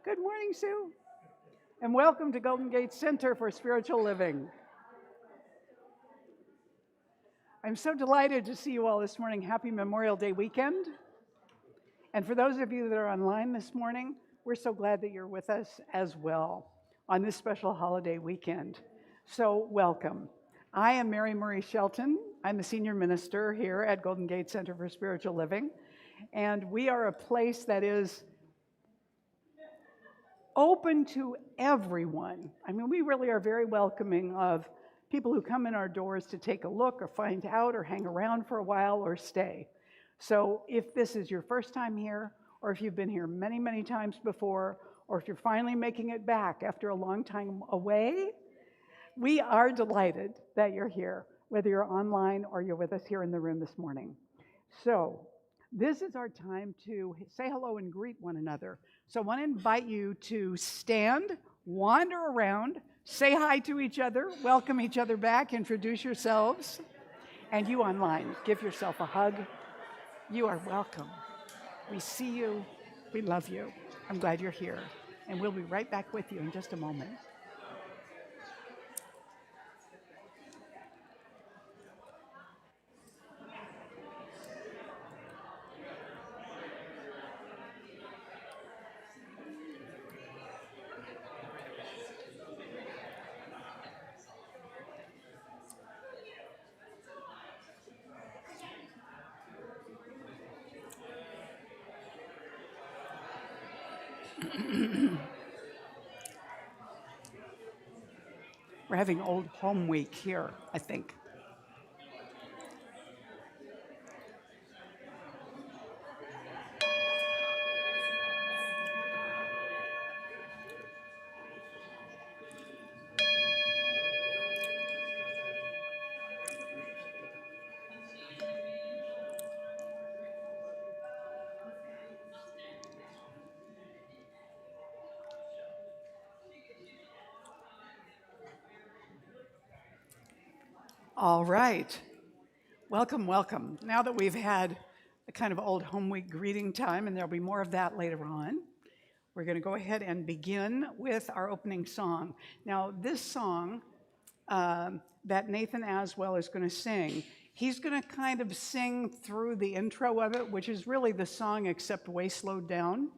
Good morning, Sue. And welcome to Golden Gate Center for Spiritual Living. I'm so delighted to see you all this morning. Happy Memorial Day weekend. And for those of you that are online this morning, we're so glad that you're with us as well on this special holiday weekend. So welcome. I am Mary Marie Shelton. I'm the senior minister here at Golden Gate Center for Spiritual Living. And we are a place that is open to everyone. I mean, we really are very welcoming of people who come in our doors to take a look or find out or hang around for a while or stay. So if this is your first time here, or if you've been here many, many times before, or if you're finally making it back after a long time away, we are delighted that you're here, whether you're online or you're with us here in the room this morning. So this is our time to say hello and greet one another. So I want to invite you to stand, wander around, say hi to each other, welcome each other back, introduce yourselves. And you online, give yourself a hug. You are welcome. We see you. We love you. I'm glad you're here. And we'll be right back with you in just a moment. We're having Old Home Week here, I think. All right. Welcome, welcome. Now that we've had a kind of Old Home Week greeting time, and there'll be more of that later on, we're going to go ahead and begin with our opening song. Now, this song that Nathan Aswell is going to sing, he's going to kind of sing through the intro of it, which is really the song except way slowed down,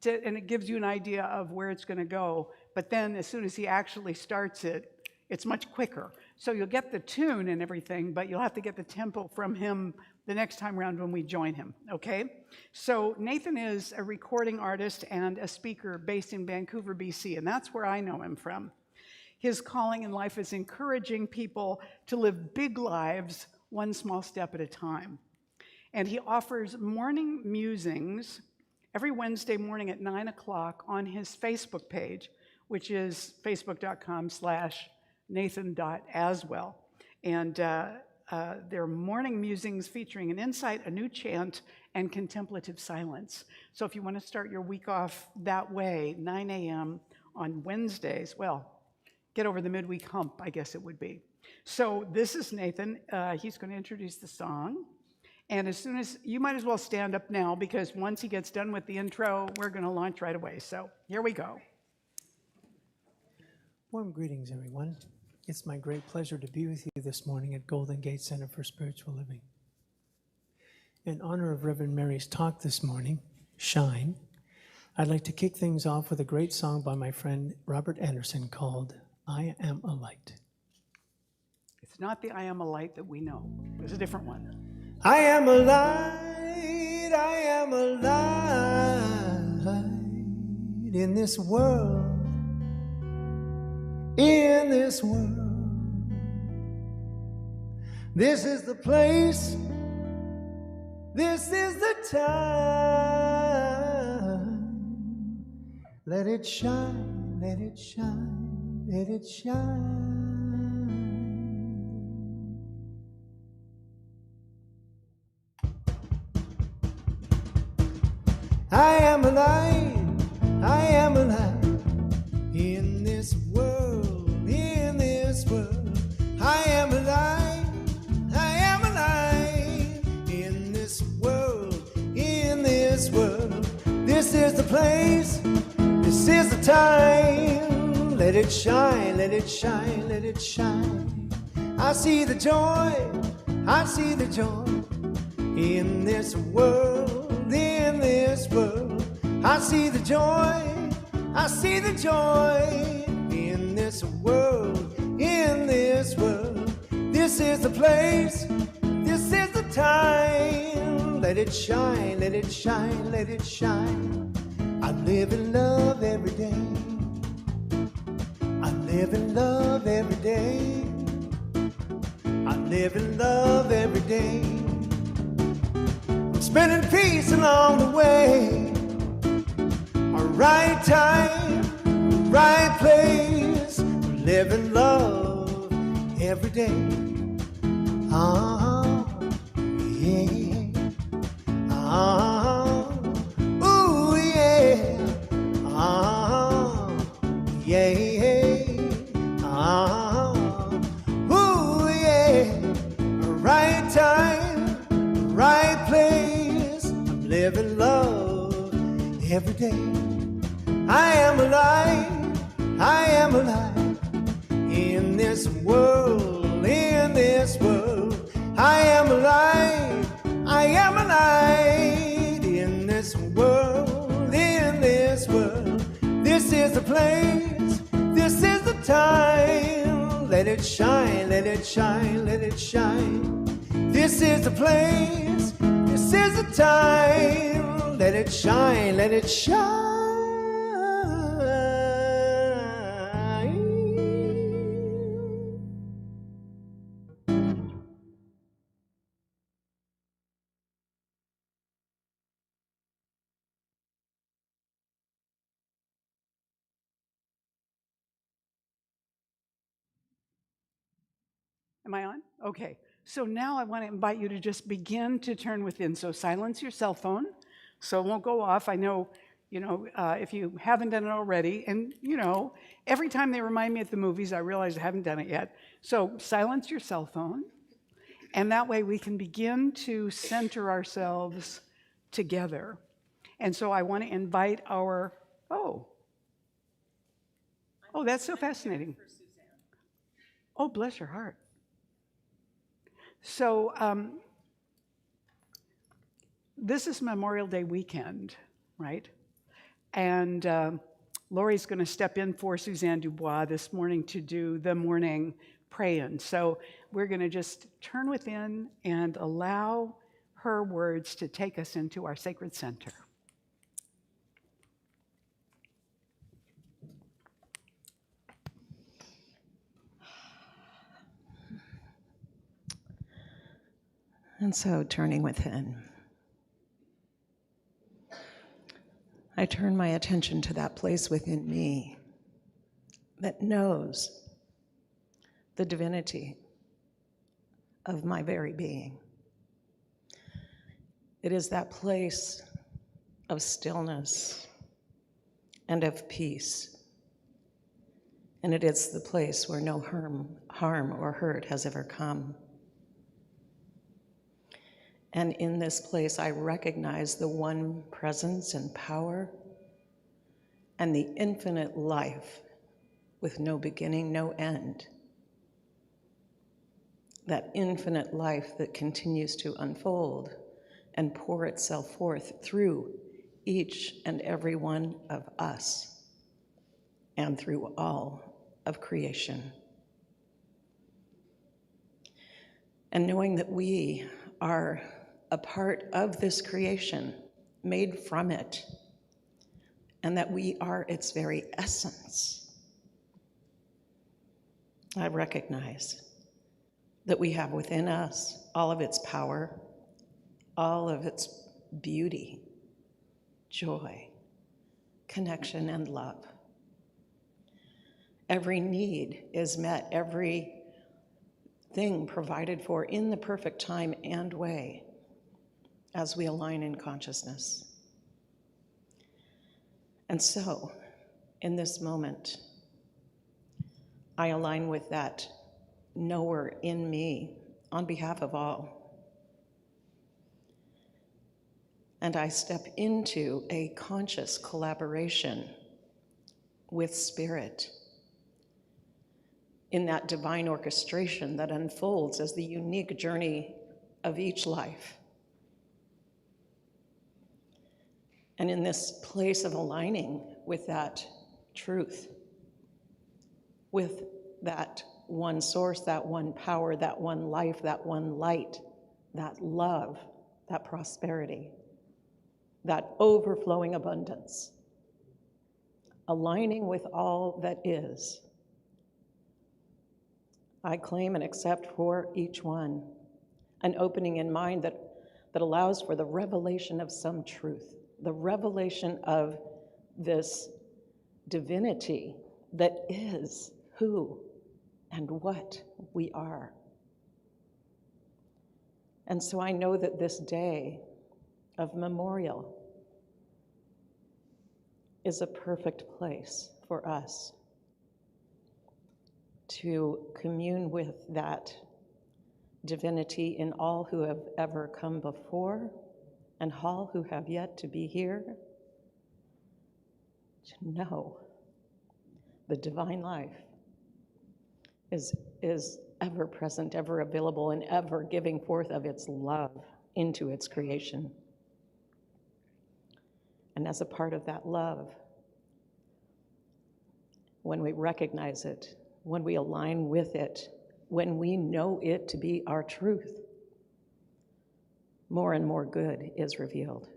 and it gives you an idea of where it's going to go. But then as soon as he actually starts it, it's much quicker. So you'll get the tune and everything, but you'll have to get the tempo from him the next time around when we join him, okay? So Nathan is a recording artist and a speaker based in Vancouver, BC, and that's where I know him from. His calling in life is encouraging people to live big lives, one small step at a time. And he offers morning musings every Wednesday morning at 9 o'clock on his Facebook page, which is facebook.com/Nathan.Aswell. And they're morning musings featuring an insight, a new chant, and contemplative silence. So if you want to start your week off that way, 9 a.m. on Wednesdays, well, get over the midweek hump, I guess it would be. So this is Nathan. He's going to introduce the song. And as soon as, you might as well stand up now, because once he gets done with the intro, we're going to launch right away. So here we go. Warm greetings, everyone. It's my great pleasure to be with you this morning at Golden Gate Center for Spiritual Living. In honor of Reverend Mary's talk this morning, Shine, I'd like to kick things off with a great song by my friend Robert Anderson called I Am a Light. It's not the I Am a Light that we know. There's a different one. I am a light, I am a light in this world. In this world, this is the place, this is the time. Let it shine, let it shine, let it shine. I am a light, I am a light in this world. I am a light, I am a light in this world, in this world. This is the place, this time. Let it shine, let it shine, let it shine. I see the joy, I see the joy in this world, in this world. I see the joy, I see the joy in this world, in this world. This is the place, this is the time. Let it shine, let it shine, let it shine. I live in love every day. I live in love every day. I live in love every day. I'm spending peace along the way. A right time, right place. Live in love every day. Yeah. Ooh, yeah. Yeah. Ooh, yeah. Right time, right place. I'm living love every day. I am alive, I am alive in this world, in this world. I am alive, I am alive in this world, in this world. This is the place, this is the time. Let it shine, let it shine, let it shine. This is the place, this is the time. Let it shine, let it shine. Am I on? Okay. So now I want to invite you to just begin to turn within. So silence your cell phone so it won't go off. I know, if you haven't done it already, and, every time they remind me at the movies, I realize I haven't done it yet. So silence your cell phone, and that way we can begin to center ourselves together. And so I want to invite oh, that's so fascinating. Oh, bless your heart. So this is Memorial Day weekend, right? And Lori's going to step in for Suzanne Dubois this morning to do the morning pray-in. So we're going to just turn within and allow her words to take us into our sacred center. And so, turning within, I turn my attention to that place within me that knows the divinity of my very being. It is that place of stillness and of peace. And it is the place where no harm or hurt has ever come. And in this place, I recognize the one presence and power and the infinite life with no beginning, no end. That infinite life that continues to unfold and pour itself forth through each and every one of us and through all of creation. And knowing that we are a part of this creation, made from it, and that we are its very essence, I recognize that we have within us all of its power, all of its beauty, joy, connection, and love. Every need is met, every thing provided for in the perfect time and way as we align in consciousness. And so, in this moment, I align with that knower in me on behalf of all. And I step into a conscious collaboration with spirit, in that divine orchestration that unfolds as the unique journey of each life. And in this place of aligning with that truth, with that one source, that one power, that one life, that one light, that love, that prosperity, that overflowing abundance, aligning with all that is, I claim and accept for each one an opening in mind that allows for the revelation of some truth, the revelation of this divinity that is who and what we are. And so I know that this day of memorial is a perfect place for us to commune with that divinity in all who have ever come before and all who have yet to be here, to know the divine life is ever present, ever available, and ever giving forth of its love into its creation. And as a part of that love, when we recognize it, when we align with it, when we know it to be our truth, more and more good is revealed.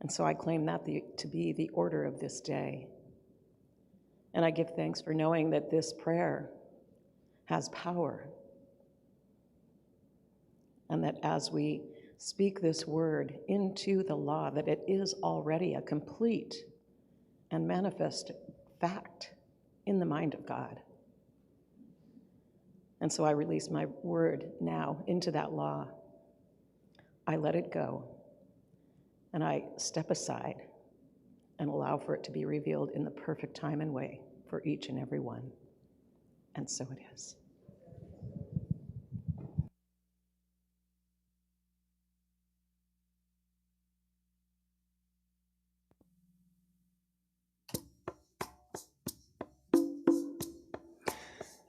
And so I claim that to be the order of this day. And I give thanks for knowing that this prayer has power, and that as we speak this word into the law, that it is already a complete and manifest fact in the mind of God. And so I release my word now into that law. I let it go, and I step aside and allow for it to be revealed in the perfect time and way for each and every one. And so it is.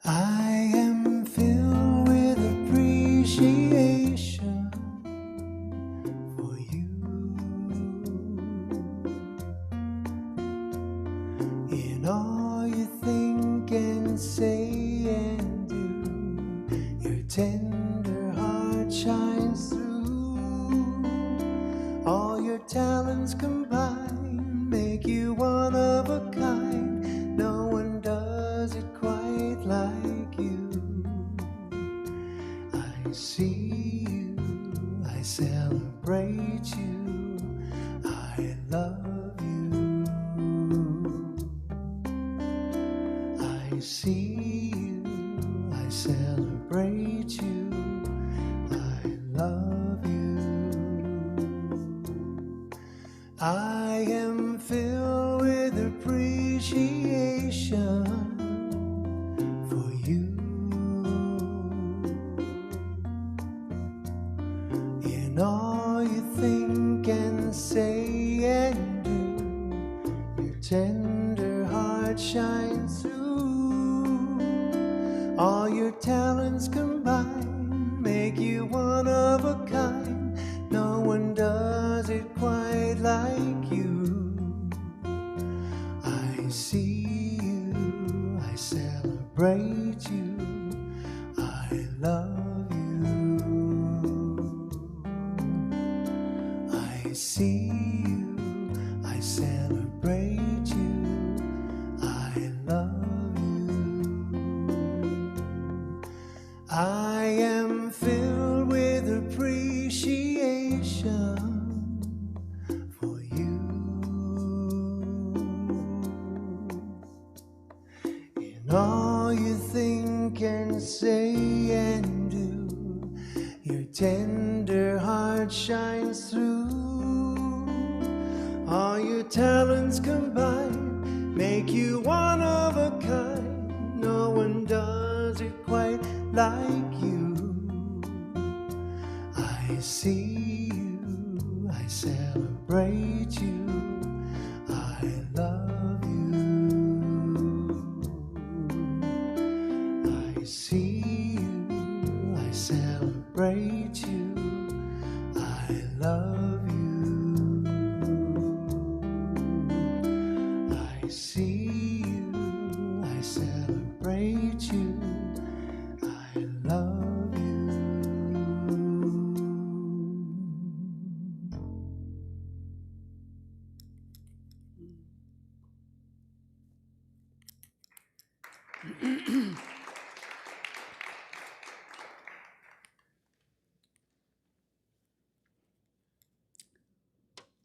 I am filled with appreciation for you. In all you think and say and do, your tender heart shines through. All your talents combined make you one of a kind. No one does it quite like you. I see you, I celebrate you, I love you. I see you, I celebrate you, I love you. I am filled with appreciation for you. In all you think and say and do, your tender heart shines through. All your talents combined make you one of a kind. No one does it quite like you. I see you, I celebrate you, I love you. I see you, I celebrate you, I love you. I am filled with appreciation for you. In all you think and say and do, your tender heart shines through. All your talents combined make you one of a kind. No one does it quite like you. I see you, I celebrate you, I love you. see you, I celebrate you, I love you.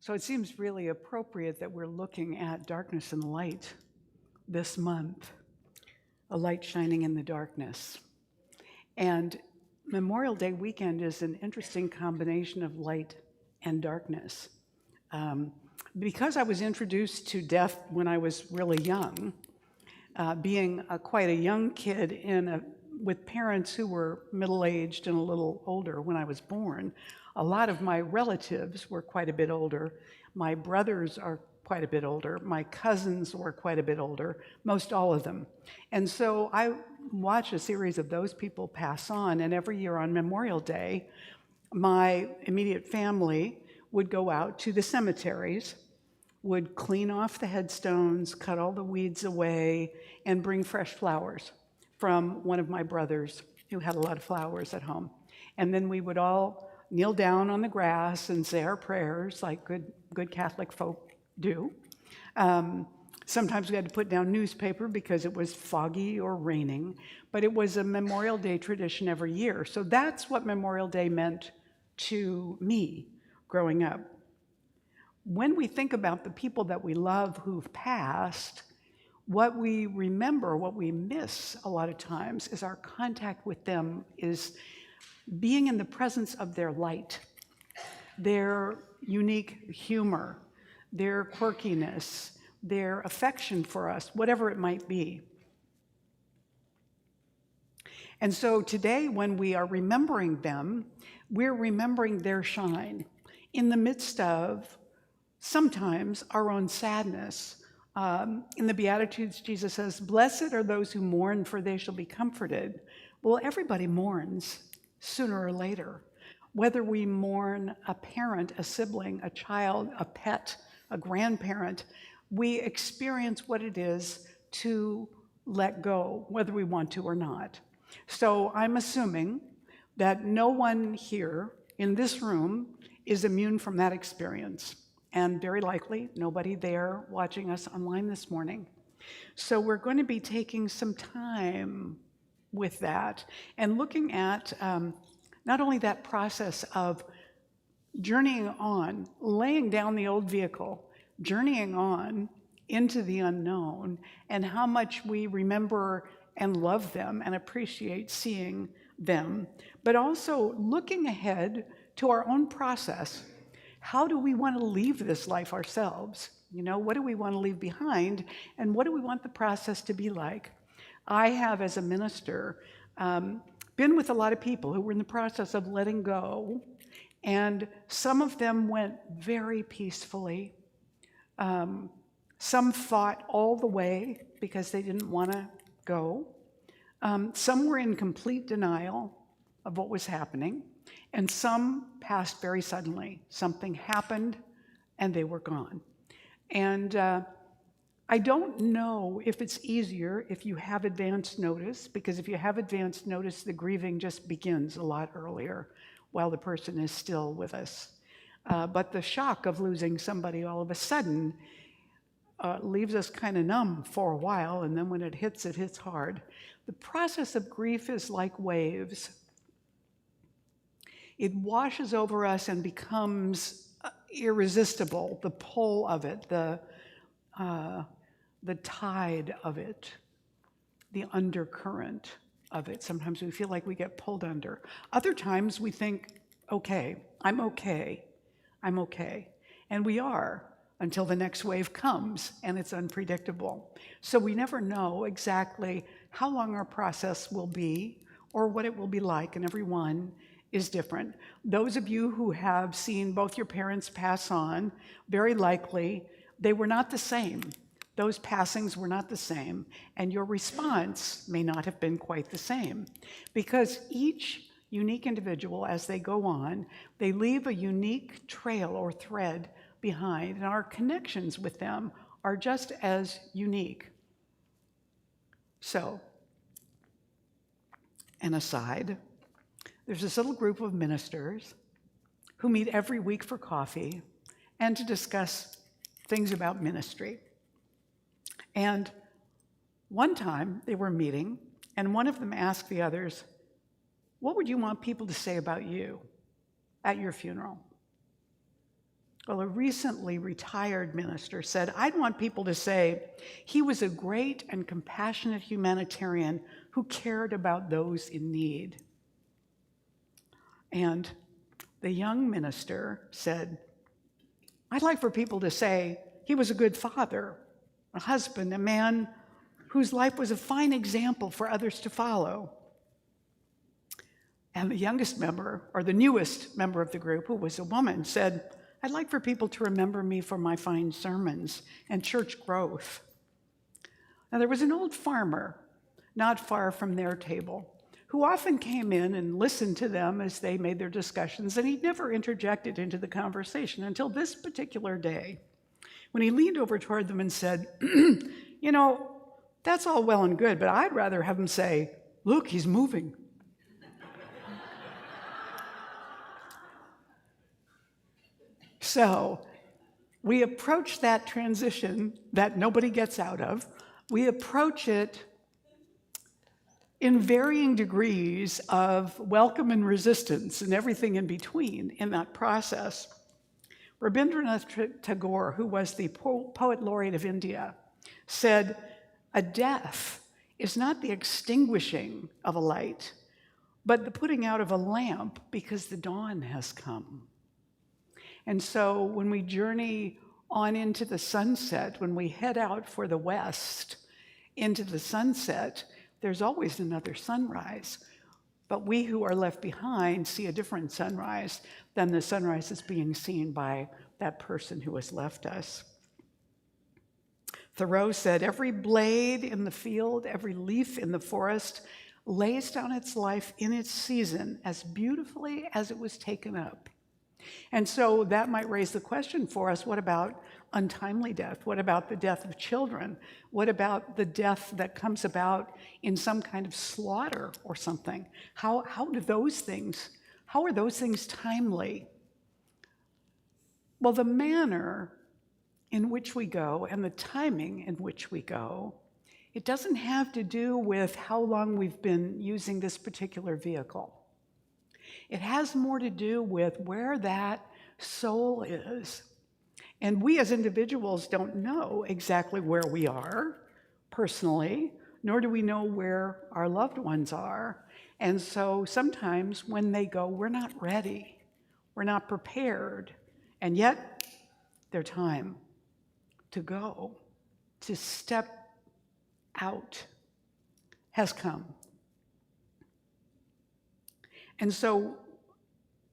So it seems really appropriate that we're looking at darkness and light this month, a light shining in the darkness. And Memorial Day weekend is an interesting combination of light and darkness. Because I was introduced to death when I was really young, being quite a young kid with parents who were middle-aged and a little older when I was born, a lot of my relatives were quite a bit older. My brothers are quite a bit older. My cousins were quite a bit older, most all of them. And so I watched a series of those people pass on, and every year on Memorial Day, my immediate family would go out to the cemeteries, would clean off the headstones, cut all the weeds away, and bring fresh flowers from one of my brothers who had a lot of flowers at home. And then we would all kneel down on the grass and say our prayers like good Catholic folk do. Sometimes we had to put down newspaper because it was foggy or raining, but it was a Memorial Day tradition every year. So that's what Memorial Day meant to me growing up. When we think about the people that we love who've passed, what we remember, what we miss a lot of times is our contact with them, is being in the presence of their light, their unique humor, their quirkiness, their affection for us, whatever it might be. And so today, when we are remembering them, we're remembering their shine in the midst of sometimes our own sadness. In the Beatitudes, Jesus says, "Blessed are those who mourn, for they shall be comforted." Well, everybody mourns sooner or later. Whether we mourn a parent, a sibling, a child, a pet, a grandparent, we experience what it is to let go, whether we want to or not. So I'm assuming that no one here in this room is immune from that experience, and very likely nobody there watching us online this morning. So we're going to be taking some time with that and looking at not only that process of journeying on, laying down the old vehicle, journeying on into the unknown, and how much we remember and love them and appreciate seeing them, but also looking ahead to our own process. How do we want to leave this life ourselves? You know, what do we want to leave behind, and what do we want the process to be like? I have, as a minister, been with a lot of people who were in the process of letting go, and some of them went very peacefully. Some fought all the way because they didn't want to go. Some were in complete denial of what was happening, and some passed very suddenly. Something happened, and they were gone. And I don't know if it's easier if you have advance notice, because if you have advance notice, the grieving just begins a lot earlier while the person is still with us. But the shock of losing somebody all of a sudden leaves us kind of numb for a while, and then when it hits hard. The process of grief is like waves. It washes over us and becomes irresistible, the pull of it, the tide of it, the undercurrent of it. Sometimes we feel like we get pulled under. Other times we think, okay, I'm okay, I'm okay. And we are, until the next wave comes, and it's unpredictable. So we never know exactly how long our process will be or what it will be like, and everyone is different. Those of you who have seen both your parents pass on, very likely they were not the same. Those passings were not the same, and your response may not have been quite the same, because each unique individual, as they go on, they leave a unique trail or thread behind, and our connections with them are just as unique. So, an aside, there's this little group of ministers who meet every week for coffee and to discuss things about ministry. And one time they were meeting, and one of them asked the others, "What would you want people to say about you at your funeral?" Well, a recently retired minister said, "I'd want people to say he was a great and compassionate humanitarian who cared about those in need." And the young minister said, "I'd like for people to say he was a good father, a husband, a man whose life was a fine example for others to follow." And the youngest member, or the newest member of the group, who was a woman, said, "I'd like for people to remember me for my fine sermons and church growth." Now, there was an old farmer not far from their table who often came in and listened to them as they made their discussions, and he never interjected into the conversation until this particular day, when he leaned over toward them and said, "You know, that's all well and good, but I'd rather have him say, 'Look, he's moving.'" So we approach that transition that nobody gets out of. We approach it in varying degrees of welcome and resistance and everything in between in that process. Rabindranath Tagore, who was the poet laureate of India, said, "A death is not the extinguishing of a light, but the putting out of a lamp because the dawn has come." And so when we journey on into the sunset, when we head out for the west into the sunset, there's always another sunrise. But we who are left behind see a different sunrise than the sunrise that's being seen by that person who has left us. Thoreau said, "Every blade in the field, every leaf in the forest lays down its life in its season as beautifully as it was taken up." And so that might raise the question for us, what about untimely death? What about the death of children? What about the death that comes about in some kind of slaughter or something? How are those things timely? Well, the manner in which we go and the timing in which we go, it doesn't have to do with how long we've been using this particular vehicle. It has more to do with where that soul is. And we as individuals don't know exactly where we are personally, nor do we know where our loved ones are. And so sometimes when they go, we're not ready, we're not prepared, and yet their time to go, to step out has come. And so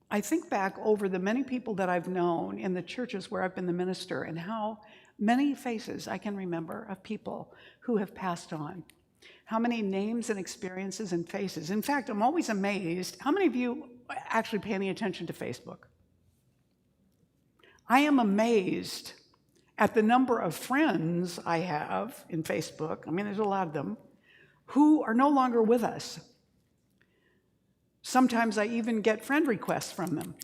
I think back over the many people that I've known in the churches where I've been the minister and how many faces I can remember of people who have passed on. How many names and experiences and faces. In fact, I'm always amazed. How many of you actually pay any attention to Facebook? I am amazed at the number of friends I have in Facebook, I mean, there's a lot of them, who are no longer with us. Sometimes I even get friend requests from them.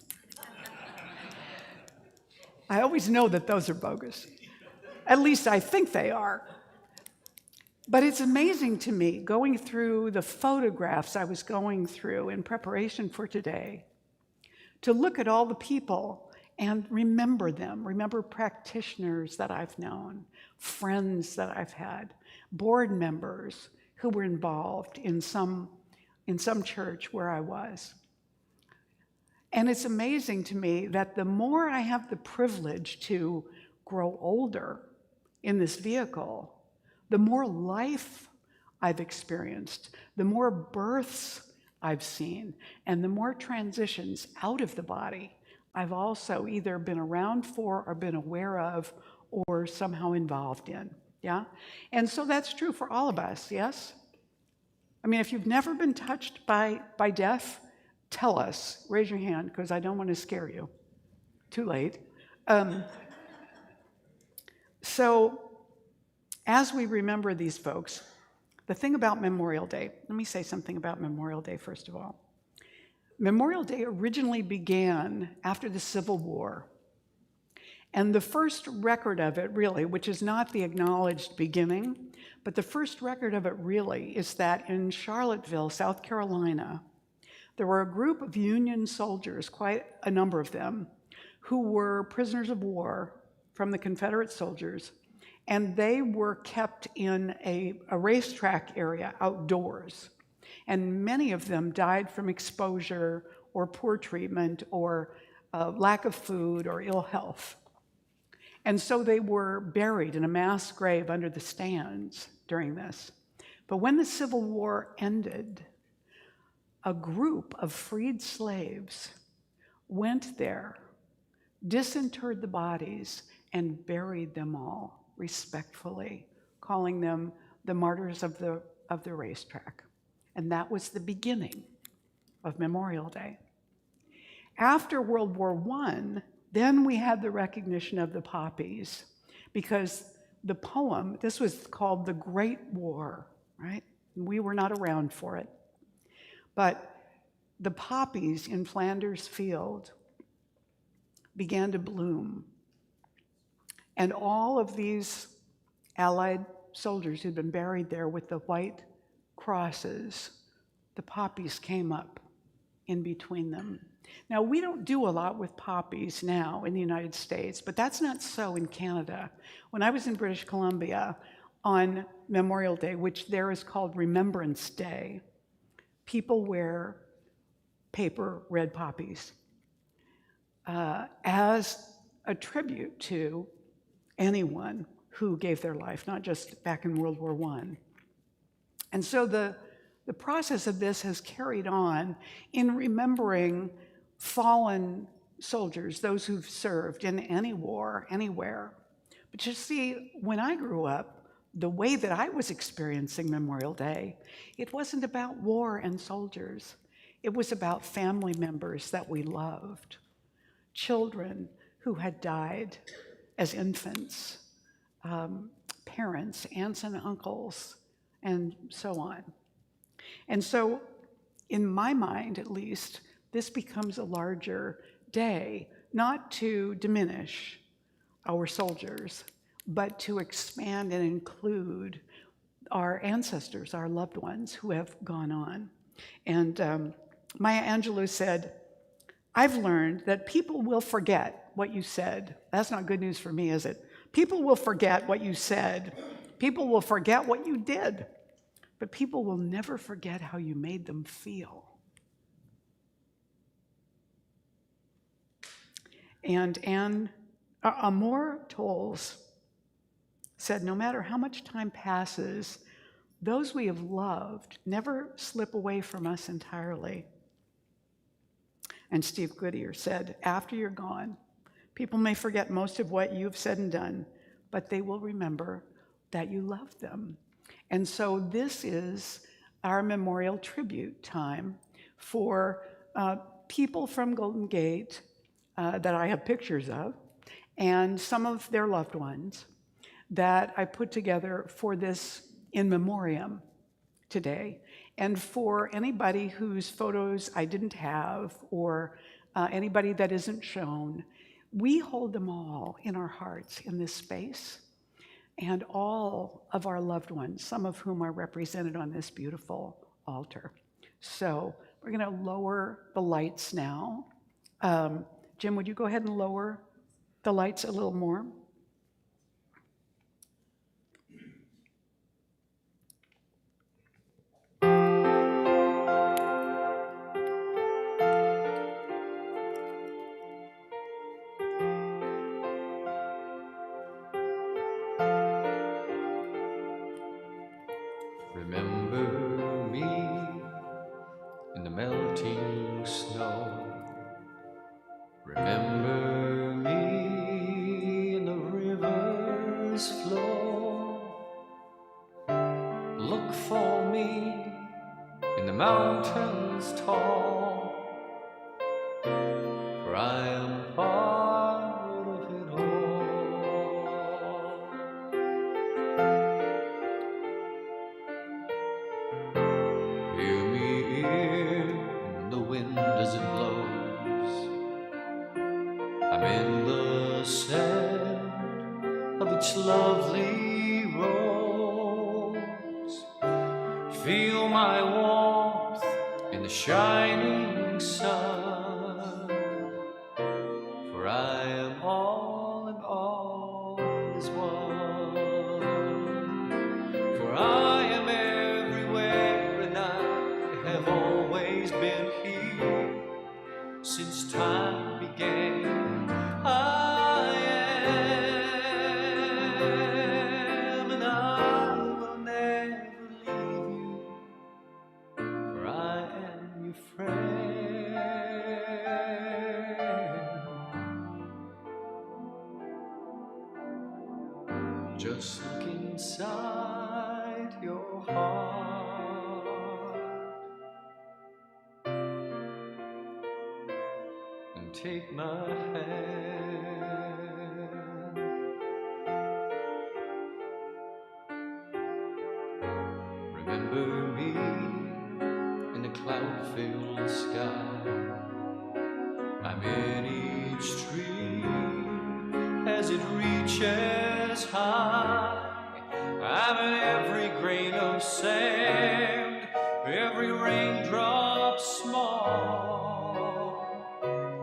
I always know that those are bogus. At least I think they are. But it's amazing to me, going through the photographs I was going through in preparation for today, to look at all the people and remember them, remember practitioners that I've known, friends that I've had, board members who were involved in some church where I was. And it's amazing to me that the more I have the privilege to grow older in this vehicle, the more life I've experienced, the more births I've seen, and the more transitions out of the body I've also either been around for or been aware of or somehow involved in, yeah? And so that's true for all of us, yes? I mean, if you've never been touched by death, tell us. Raise your hand, because I don't want to scare you. Too late. So as we remember these folks, the thing about Memorial Day, let me say something about Memorial Day first of all. Memorial Day originally began after the Civil War. And the first record of it, really, which is not the acknowledged beginning, but the first record of it really is that in Charlottesville, South Carolina, there were a group of Union soldiers, quite a number of them, who were prisoners of war from the Confederate soldiers, and they were kept in a racetrack area outdoors. And many of them died from exposure or poor treatment or lack of food or ill health. And so they were buried in a mass grave under the stands during this. But when the Civil War ended, a group of freed slaves went there, disinterred the bodies, and buried them all respectfully, calling them the martyrs of the racetrack. And that was the beginning of Memorial Day. After World War I, then we had the recognition of the poppies, because the poem, this was called The Great War, right? We were not around for it. But the poppies in Flanders Field began to bloom. And all of these Allied soldiers who'd been buried there with the white crosses, the poppies came up in between them. Now, we don't do a lot with poppies now in the United States, but that's not so in Canada. When I was in British Columbia on Memorial Day, which there is called Remembrance Day, people wear paper red poppies as a tribute to anyone who gave their life, not just back in World War I. And so the process of this has carried on in remembering fallen soldiers, those who've served in any war, anywhere. But you see, when I grew up, the way that I was experiencing Memorial Day, it wasn't about war and soldiers. It was about family members that we loved, children who had died as infants, parents, aunts and uncles, and so on. And so, in my mind at least, this becomes a larger day, not to diminish our soldiers, but to expand and include our ancestors, our loved ones who have gone on. And Maya Angelou said, "I've learned that people will forget what you said." That's not good news for me, is it? People will forget what you said. People will forget what you did. But people will never forget how you made them feel. And Anne Amor Tolles said, no matter how much time passes, those we have loved never slip away from us entirely. And Steve Goodyear said, after you're gone, people may forget most of what you've said and done, but they will remember that you loved them. And so this is our memorial tribute time for people from Golden Gate that I have pictures of, and some of their loved ones that I put together for this in memoriam today. And for anybody whose photos I didn't have, or anybody that isn't shown, we hold them all in our hearts in this space. And all of our loved ones, some of whom are represented on this beautiful altar. So we're going to lower the lights now. Jim, would you go ahead and lower the lights a little more? Remember me in the melting snow. Remember me in the river's flow. Look for me in the mountains tall, for I am part of it all. feel my warmth in the shining sun. For I am all and all is one. For I am everywhere and I have always been here since time began. I am, and I will never leave you, for I am your friend. Just look inside your heart and take my hand. Remember me in the cloud-filled sky. I'm in each tree as it reaches high. I'm in every grain of sand, every raindrop small.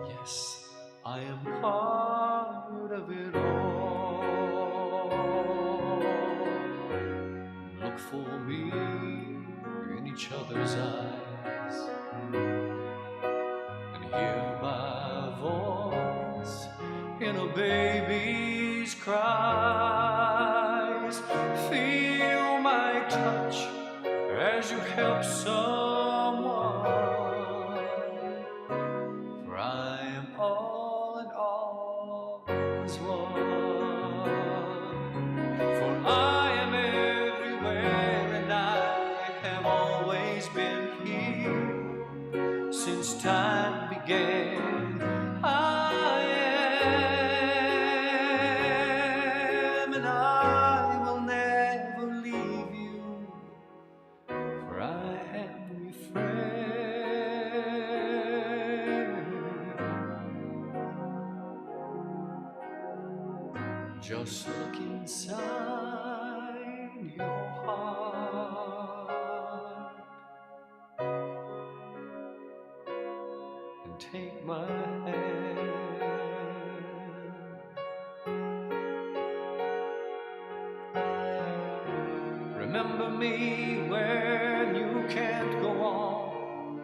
Yes, I am part of it all. Look for me in each other's eyes and hear my voice in a baby's cries. Feel my touch as you help someone, for I am all and all is one. For I am everywhere and I have always been here since time began. I am, and I will never leave you, for I am your friend. Just look inside your heart and take my hand. Remember me when you can't go on.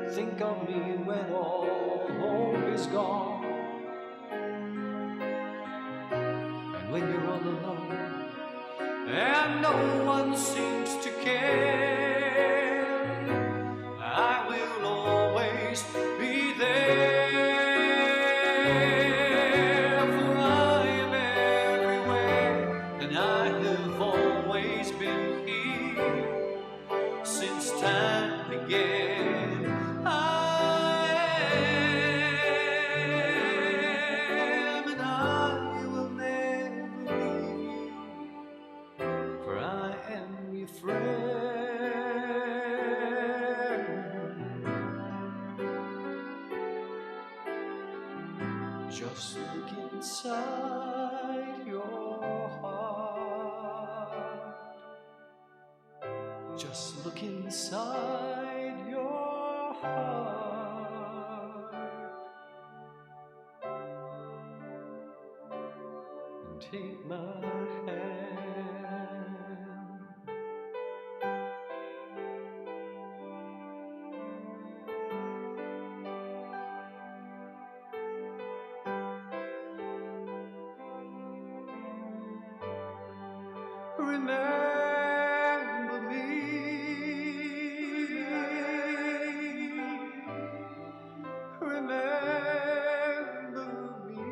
Think of me when all hope is gone, and when you're all alone and no one seems to care. I will always be there, for I am everywhere and I have always been here since time began. I am, and I will never leave you, for I am your friend. Just look inside your heart. Just look inside your heart and take my hand. Remember me. Remember me.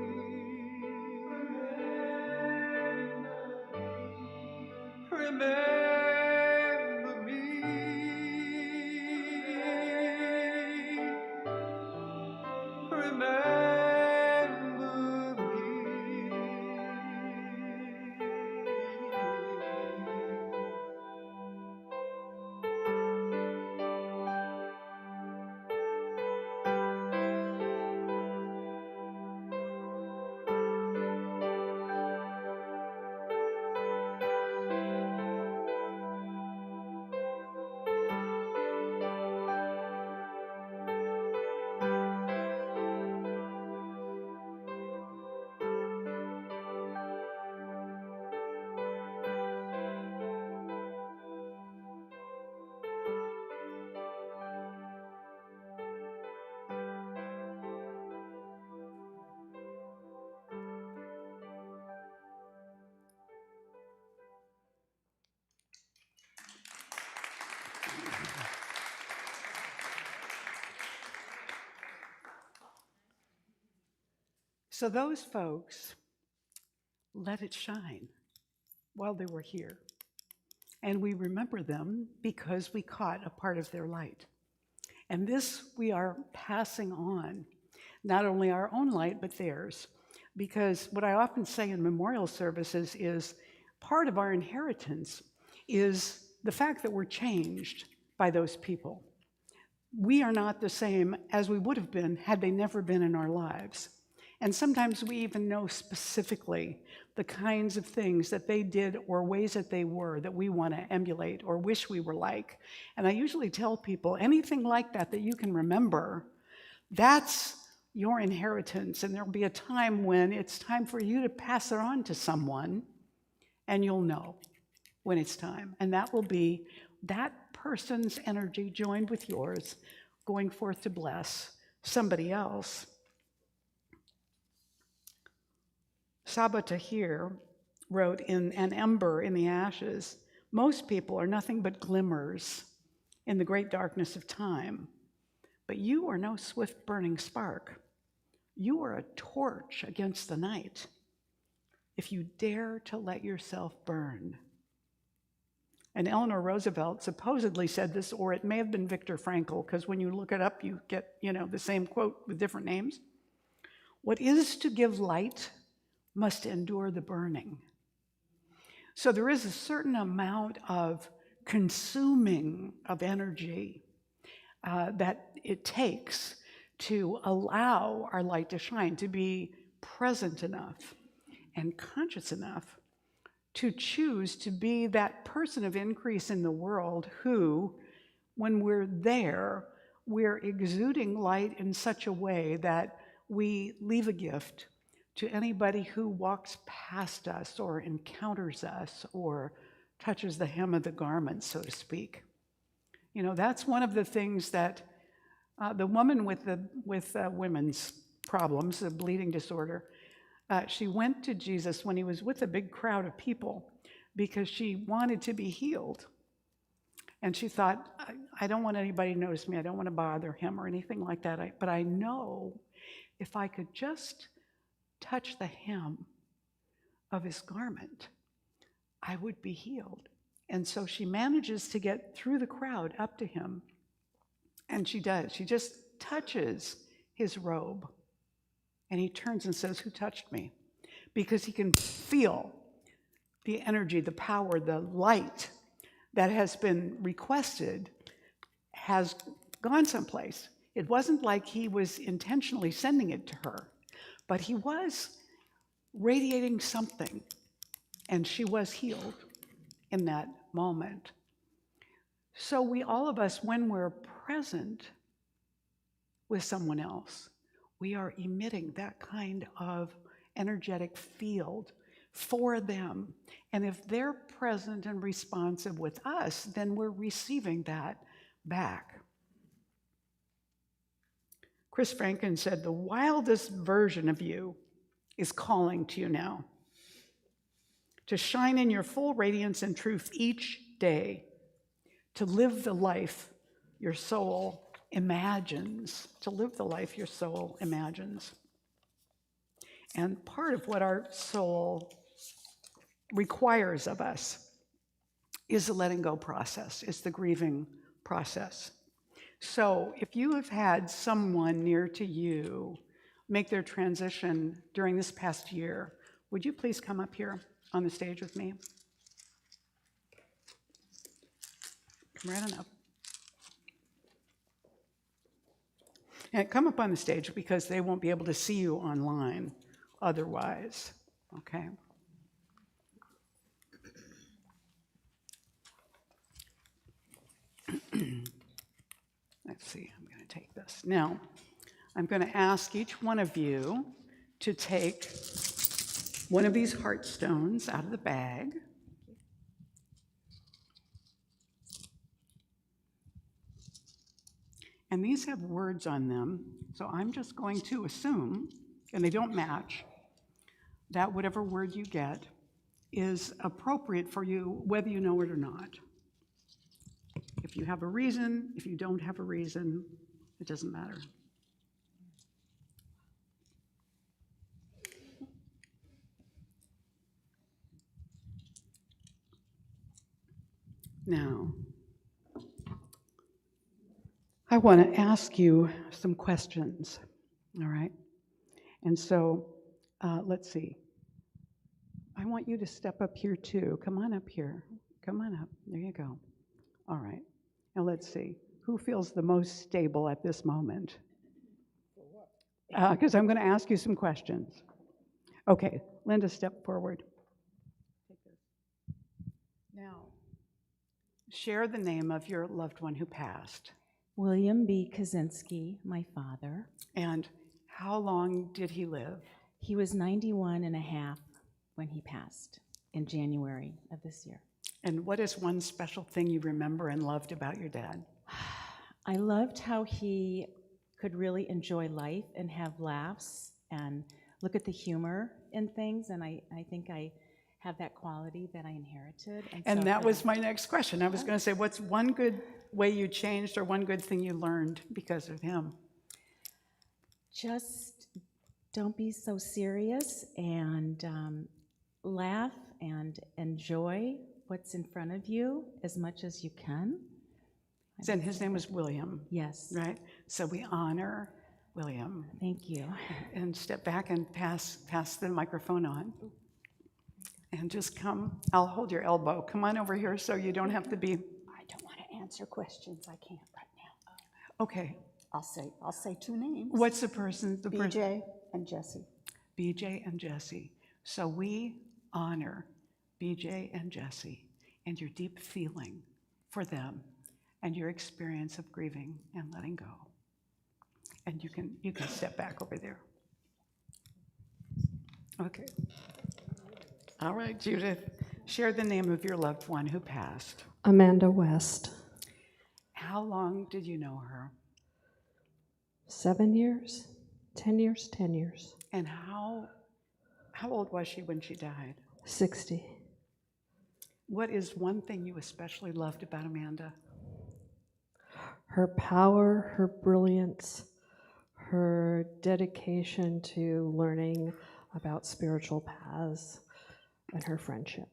Remember me. Remember me. So those folks let it shine while they were here. And we remember them because we caught a part of their light. And this we are passing on, not only our own light, but theirs. Because what I often say in memorial services is part of our inheritance is the fact that we're changed by those people. We are not the same as we would have been had they never been in our lives. And sometimes we even know specifically the kinds of things that they did or ways that they were that we want to emulate or wish we were like. And I usually tell people anything like that that you can remember, that's your inheritance. And there'll be a time when it's time for you to pass it on to someone, and you'll know when it's time. And that will be that person's energy joined with yours, going forth to bless somebody else. Saba Tahir wrote in An Ember in the Ashes, most people are nothing but glimmers in the great darkness of time, but you are no swift burning spark. You are a torch against the night if you dare to let yourself burn. And Eleanor Roosevelt supposedly said this, or it may have been Viktor Frankl, because when you look it up, you get, the same quote with different names. What is to give light must endure the burning. So there is a certain amount of consuming of energy that it takes to allow our light to shine, to be present enough and conscious enough to choose to be that person of increase in the world who, when we're there, we're exuding light in such a way that we leave a gift to anybody who walks past us or encounters us or touches the hem of the garment, so to speak. That's one of the things that the woman with women's problems, the bleeding disorder, she went to Jesus when he was with a big crowd of people because she wanted to be healed. And she thought, I don't want anybody to notice me. I don't want to bother him or anything like that. But I know if I could just touch the hem of his garment, I would be healed. And so she manages to get through the crowd up to him. And she does. She just touches his robe. And he turns and says, who touched me? Because he can feel the energy, the power, the light that has been requested has gone someplace. It wasn't like he was intentionally sending it to her, but he was radiating something, and she was healed in that moment. So we, all of us, when we're present with someone else, we are emitting that kind of energetic field for them. And if they're present and responsive with us, then we're receiving that back. Chris Franken said, the wildest version of you is calling to you now to shine in your full radiance and truth each day, to live the life your soul imagines, to live the life your soul imagines. And part of what our soul requires of us is the letting go process, is the grieving process. So if you have had someone near to you make their transition during this past year, would you please come up here on the stage with me? Come right on up. And come up on the stage because they won't be able to see you online otherwise, okay? Let's see, I'm going to take this. Now, I'm going to ask each one of you to take one of these heart stones out of the bag. And these have words on them, so I'm just going to assume, and they don't match, that whatever word you get is appropriate for you, whether you know it or not. If you have a reason, if you don't have a reason, it doesn't matter. Now, I want to ask you some questions, all right? And so, let's see. I want you to step up here too. Come on up here. Come on up. There you go. All right. Now let's see. Who feels the most stable at this moment? Because I'm going to ask you some questions. Okay, Linda, step forward. Take this. Now, share the name of your loved one who passed. William B. Kaczynski, my father. And how long did he live? He was 91 and a half when he passed in January of this year. And what is one special thing you remember and loved about your dad? I loved how he could really enjoy life and have laughs and look at the humor in things, and I think I have that quality that I inherited. And so that was my next question. I was going to say, what's one good way you changed or one good thing you learned because of him? just don't be so serious and laugh and enjoy what's in front of you as much as you can. And his name was William, Yes. right? So we honor William. Thank you. And step back and pass the microphone on. And just come, I'll hold your elbow. Come on over here so you don't have to be, I don't want to answer questions. I can't right now. okay. I'll say two names. What's the person? BJ and Jesse. BJ and Jesse. So we honor BJ and Jesse and your deep feeling for them and your experience of grieving and letting go. And you can step back over there. Okay. All right, Judith, share the name of your loved one who passed. Amanda West. How long did you know her? 7 years, 10 years, 10 years, And how old was she when she died? 60. What is one thing you especially loved about Amanda? Her power, her brilliance, her dedication to learning about spiritual paths, and her friendship.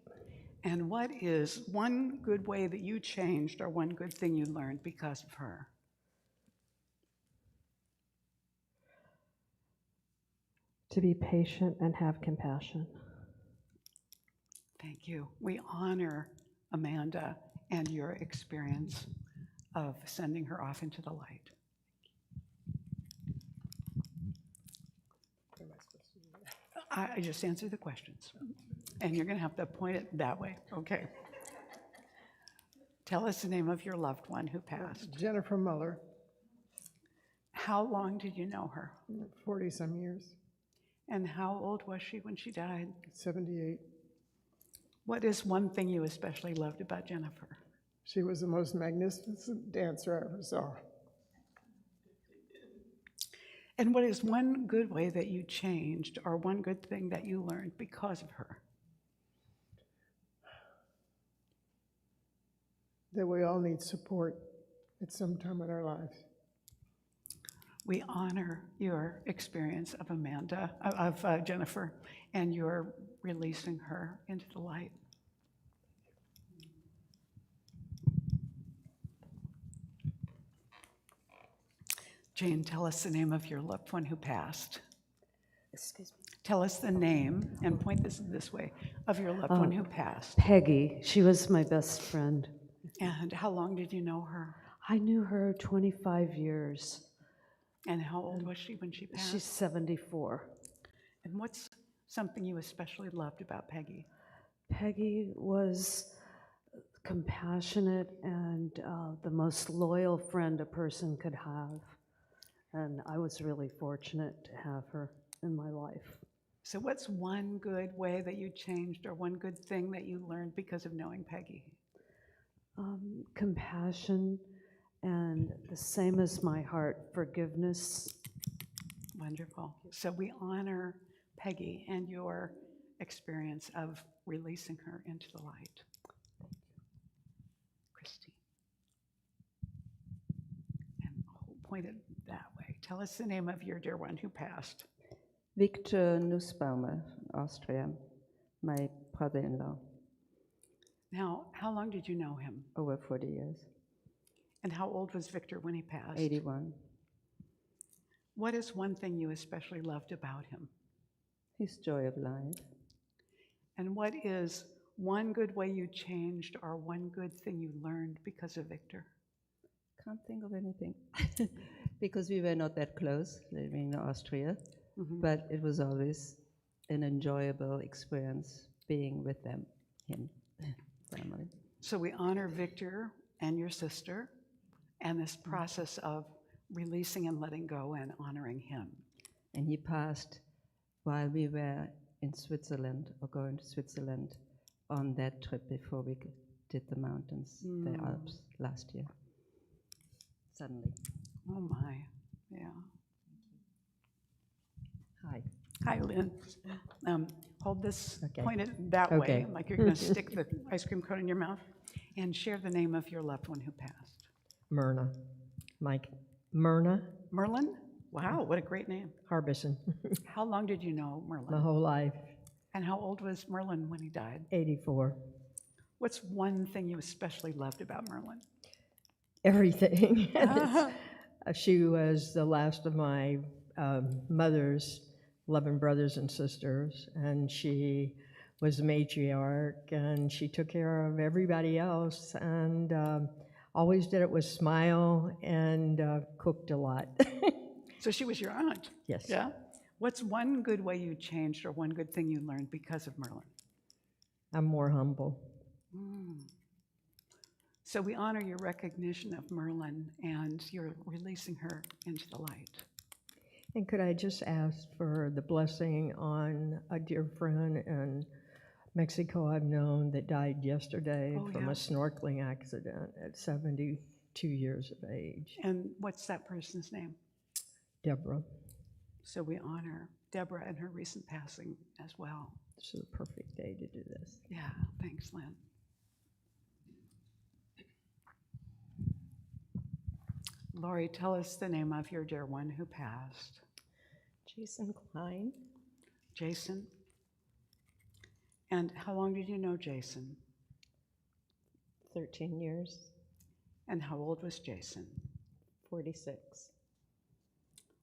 And what is one good way that you changed or one good thing you learned because of her? To be patient and have compassion. Thank you. We honor Amanda and your experience of sending her off into the light. I just answered the questions. And you're going to have to point it that way. Okay. Tell us the name of your loved one who passed. Jennifer Muller, How long did you know her? 40-some years, And how old was she when she died? 78. What is one thing you especially loved about Jennifer? She was the most magnificent dancer I ever saw. And what is one good way that you changed or one good thing that you learned because of her? That we all need support at some time in our lives. We honor your experience of Jennifer, and your releasing her into the light. Jane, tell us the name of your loved one who passed. Excuse me. Tell us the name, and point this way, of your loved one who passed. Peggy, she was my best friend. And how long did you know her? I knew her 25 years. And how old was she when she passed? She's 74. And what's something you especially loved about Peggy? Peggy was compassionate and the most loyal friend a person could have. And I was really fortunate to have her in my life. So what's one good way that you changed or one good thing that you learned because of knowing Peggy? Compassion and the same as my heart, forgiveness. Wonderful. So we honor Peggy and your experience of releasing her into the light. Christy. And point it that way. Tell us the name of your dear one who passed. Victor Nussbaumer, Austria, my brother-in-law. Now, how long did you know him? Over 40 years. And how old was Victor when he passed? 81. What is one thing you especially loved about him? His joy of life. And what is one good way you changed or one good thing you learned because of Victor? Can't think of anything. Because we were not that close living in Austria, but it was always an enjoyable experience being with them, him, family. So we honor Victor and your sister and this process of releasing and letting go and honoring him. And he passed while we were in Switzerland, or going to Switzerland, on that trip before we did the mountains, the Alps last year. Suddenly. Oh my, yeah. Hi. Hi, Lynn. Hold this, Okay. point it that way, Okay. like you're gonna stick the ice cream cone in your mouth, and share the name of your loved one who passed. Myrna. Myrna Merlin? Wow, what a great name. Harbison. How long did you know My Merlin? whole life, And how old was Merlin when he died? 84. What's one thing you especially loved about Merlin? Everything. She was the last of my mother's 11 brothers and sisters, and she was a matriarch, and she took care of everybody else, and always did it with smile, and cooked a lot. So she was your aunt? Yes. Yeah? What's one good way you changed or one good thing you learned because of Merlin? I'm more humble. So we honor your recognition of Merlin and your releasing her into the light. And could I just ask for the blessing on a dear friend in Mexico I've known that died yesterday Oh, from yeah. a snorkeling accident at 72 years of age? And what's that person's name? Deborah. So we honor Deborah and her recent passing as well. This is a perfect day to do this. Yeah, thanks, Lynn. Lori, tell us the name of your dear one who passed. Jason Klein, Jason? And how long did you know Jason? 13 years, And how old was Jason? 46.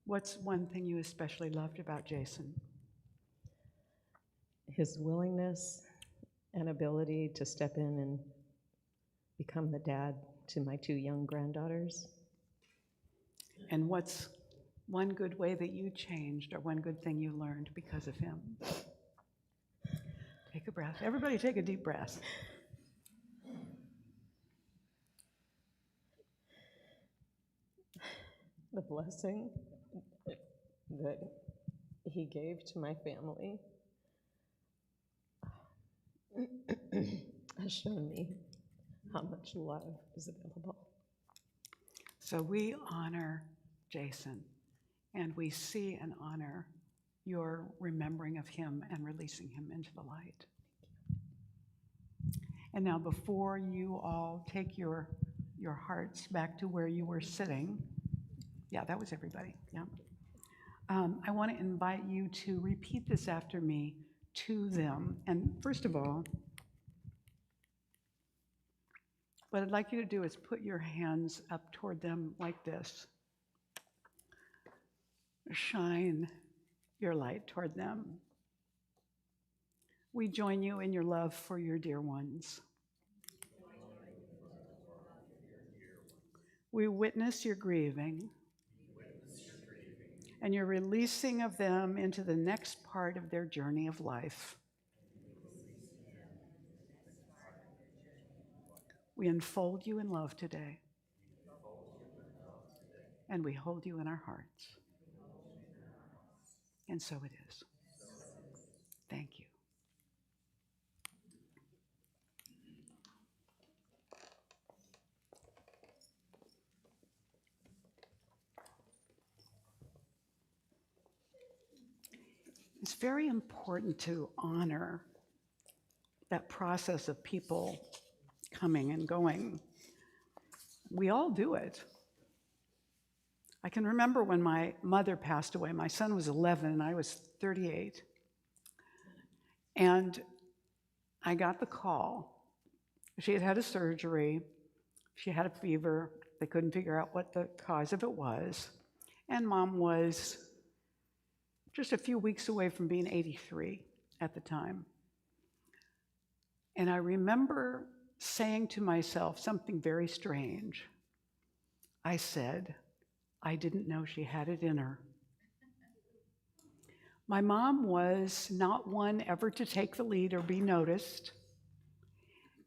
What's one thing you especially loved about Jason? His willingness and ability to step in and become the dad to my 2 young granddaughters. And what's one good way that you changed or one good thing you learned because of him? Take a breath. Everybody take a deep breath. The blessing that he gave to my family has shown me how much love is available. So we honor Jason, and we see and honor your remembering of him and releasing him into the light. And now, before you all take your hearts back to where you were sitting, yeah, that was everybody, yeah. I want to invite you to repeat this after me to them. And first of all, what I'd like you to do is put your hands up toward them like this. Shine your light toward them. We join you in your love for your dear ones. We witness your grieving and your releasing of them into the next part of their journey of life. We unfold you in love today, and we hold you in our hearts. And so it is. Thank you. It's very important to honor that process of people coming and going. We all do it. I can remember when my mother passed away. My son was 11 and I was 38. And I got the call She had had a surgery. She had a fever. They couldn't figure out what the cause of it was. And Mom was just a few weeks away from being 83 at the time. And I remember saying to myself something very strange. I said, I didn't know she had it in her. My mom was not one ever to take the lead or be noticed.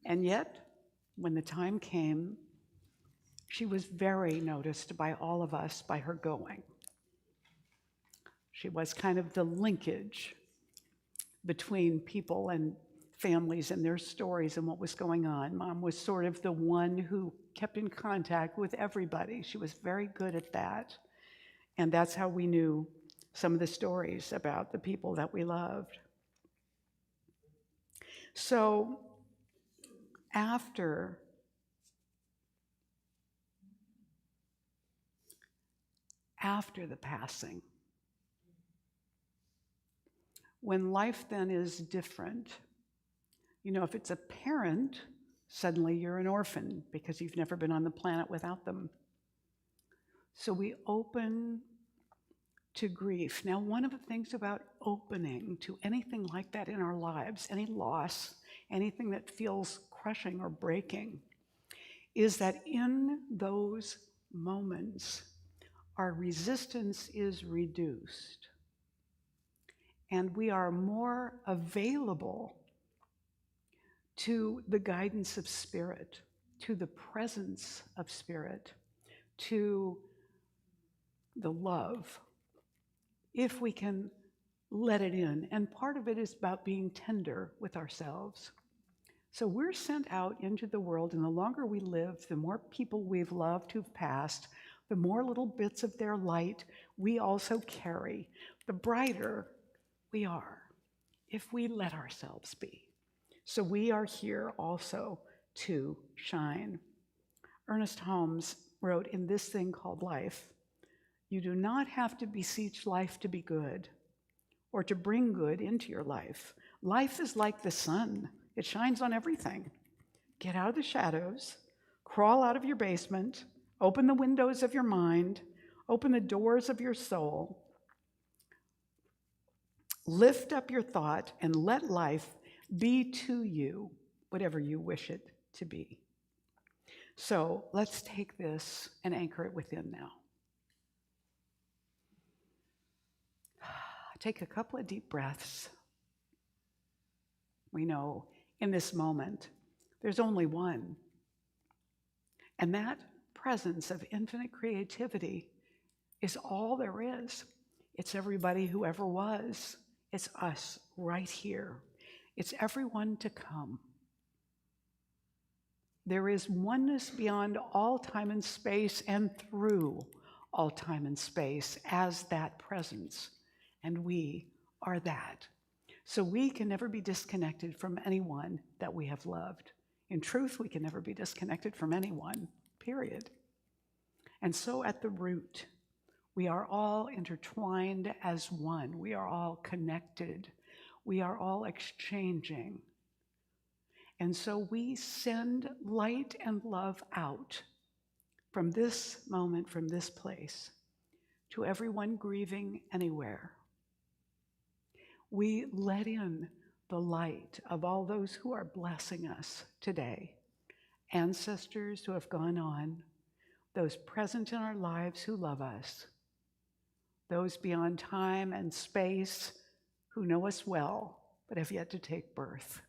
And yet, when the time came, she was very noticed by all of us by her going. She was kind of the linkage between people and families and their stories and what was going on. Mom was sort of the one who kept in contact with everybody. She was very good at that. And that's how we knew some of the stories about the people that we loved. So after the passing, when life then is different, if it's a parent, suddenly you're an orphan because you've never been on the planet without them. So we open to grief. Now, one of the things about opening to anything like that in our lives, any loss, anything that feels crushing or breaking, is that in those moments, our resistance is reduced. And we are more available to the guidance of Spirit, to the presence of Spirit, to the love, if we can let it in. And part of it is about being tender with ourselves. So we're sent out into the world, and the longer we live, the more people we've loved who've passed, the more little bits of their light we also carry, the brighter we are if we let ourselves be. So we are here also to shine. Ernest Holmes wrote in this thing called life, you do not have to beseech life to be good or to bring good into your life. Life is like the sun. It shines on everything. Get out of the shadows, crawl out of your basement, open the windows of your mind, open the doors of your soul, lift up your thought, and let life be to you whatever you wish it to be. So let's take this and anchor it within now. Take a couple of deep breaths. We know in this moment, there's only one. And that presence of infinite creativity is all there is. It's everybody who ever was. It's us right here. It's everyone to come. There is oneness beyond all time and space and through all time and space as that presence. And we are that. So we can never be disconnected from anyone that we have loved. In truth, we can never be disconnected from anyone, period. And so at the root, we are all intertwined as one. We are all connected. We are all exchanging. And so we send light and love out from this moment, from this place, to everyone grieving anywhere. We let in the light of all those who are blessing us today, ancestors who have gone on, those present in our lives who love us, those beyond time and space who know us well but have yet to take birth.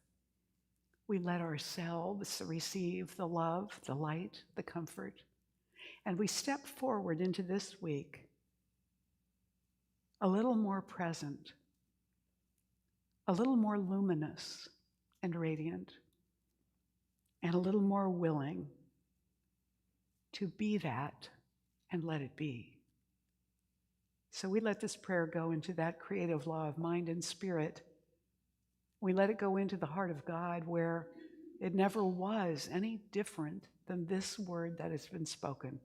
We let ourselves receive the love, the light, the comfort, and we step forward into this week a little more present, a little more luminous and radiant, and a little more willing to be that and let it be. So we let this prayer go into that creative law of mind and spirit. We let it go into the heart of God where it never was any different than this word that has been spoken.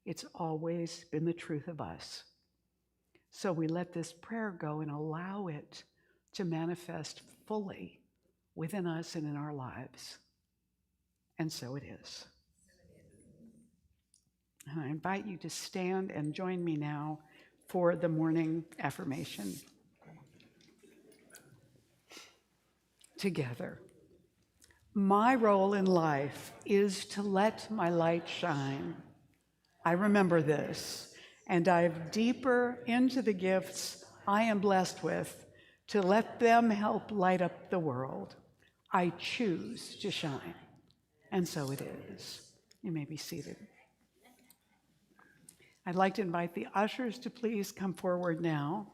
It's always been the truth of us. So we let this prayer go and allow it to manifest fully within us and in our lives. and so it is. And I invite you to stand and join me now for the morning affirmation. Together. My role in life is to let my light shine. I remember this and dive deeper into the gifts I am blessed with to let them help light up the world. I choose to shine, and so it is. You may be seated. I'd like to invite the ushers to please come forward now.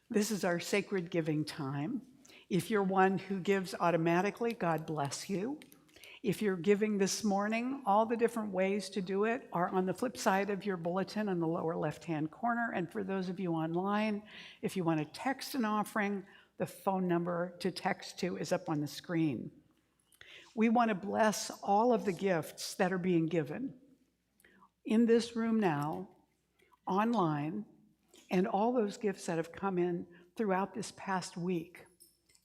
This is our sacred giving time. If you're one who gives automatically, God bless you. If you're giving this morning, all the different ways to do it are on the flip side of your bulletin in the lower left-hand corner. And for those of you online, if you want to text an offering, the phone number to text to is up on the screen. We want to bless all of the gifts that are being given in this room now, online, and all those gifts that have come in throughout this past week,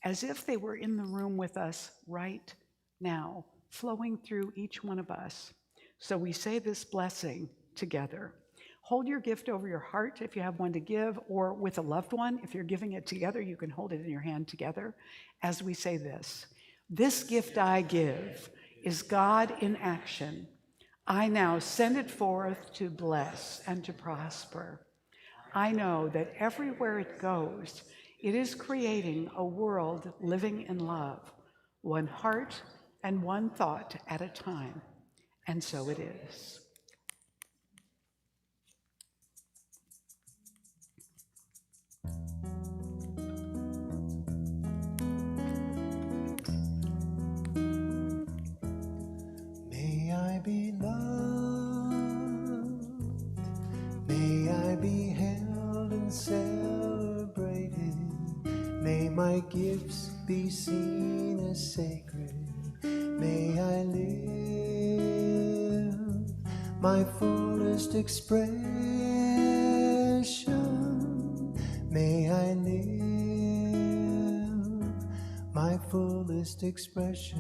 as if they were in the room with us right now, flowing through each one of us. So we say this blessing together. Hold your gift over your heart if you have one to give, or with a loved one. If you're giving it together, you can hold it in your hand together as we say this. This gift I give is God in action. I now send it forth to bless and to prosper. I know that everywhere it goes, it is creating a world living in love, one heart and one thought at a time, and so it is. May I be loved, may I be held and celebrated, may my gifts be seen as sacred, may I live my fullest expression, may I live my fullest expression.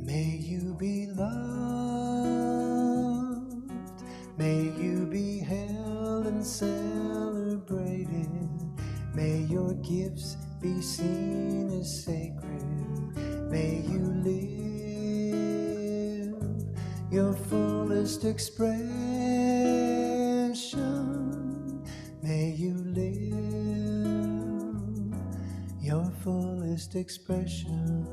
May you be loved, may you be held and celebrated, may your gifts be seen as sacred, may you live your fullest expression, may you live your fullest expression.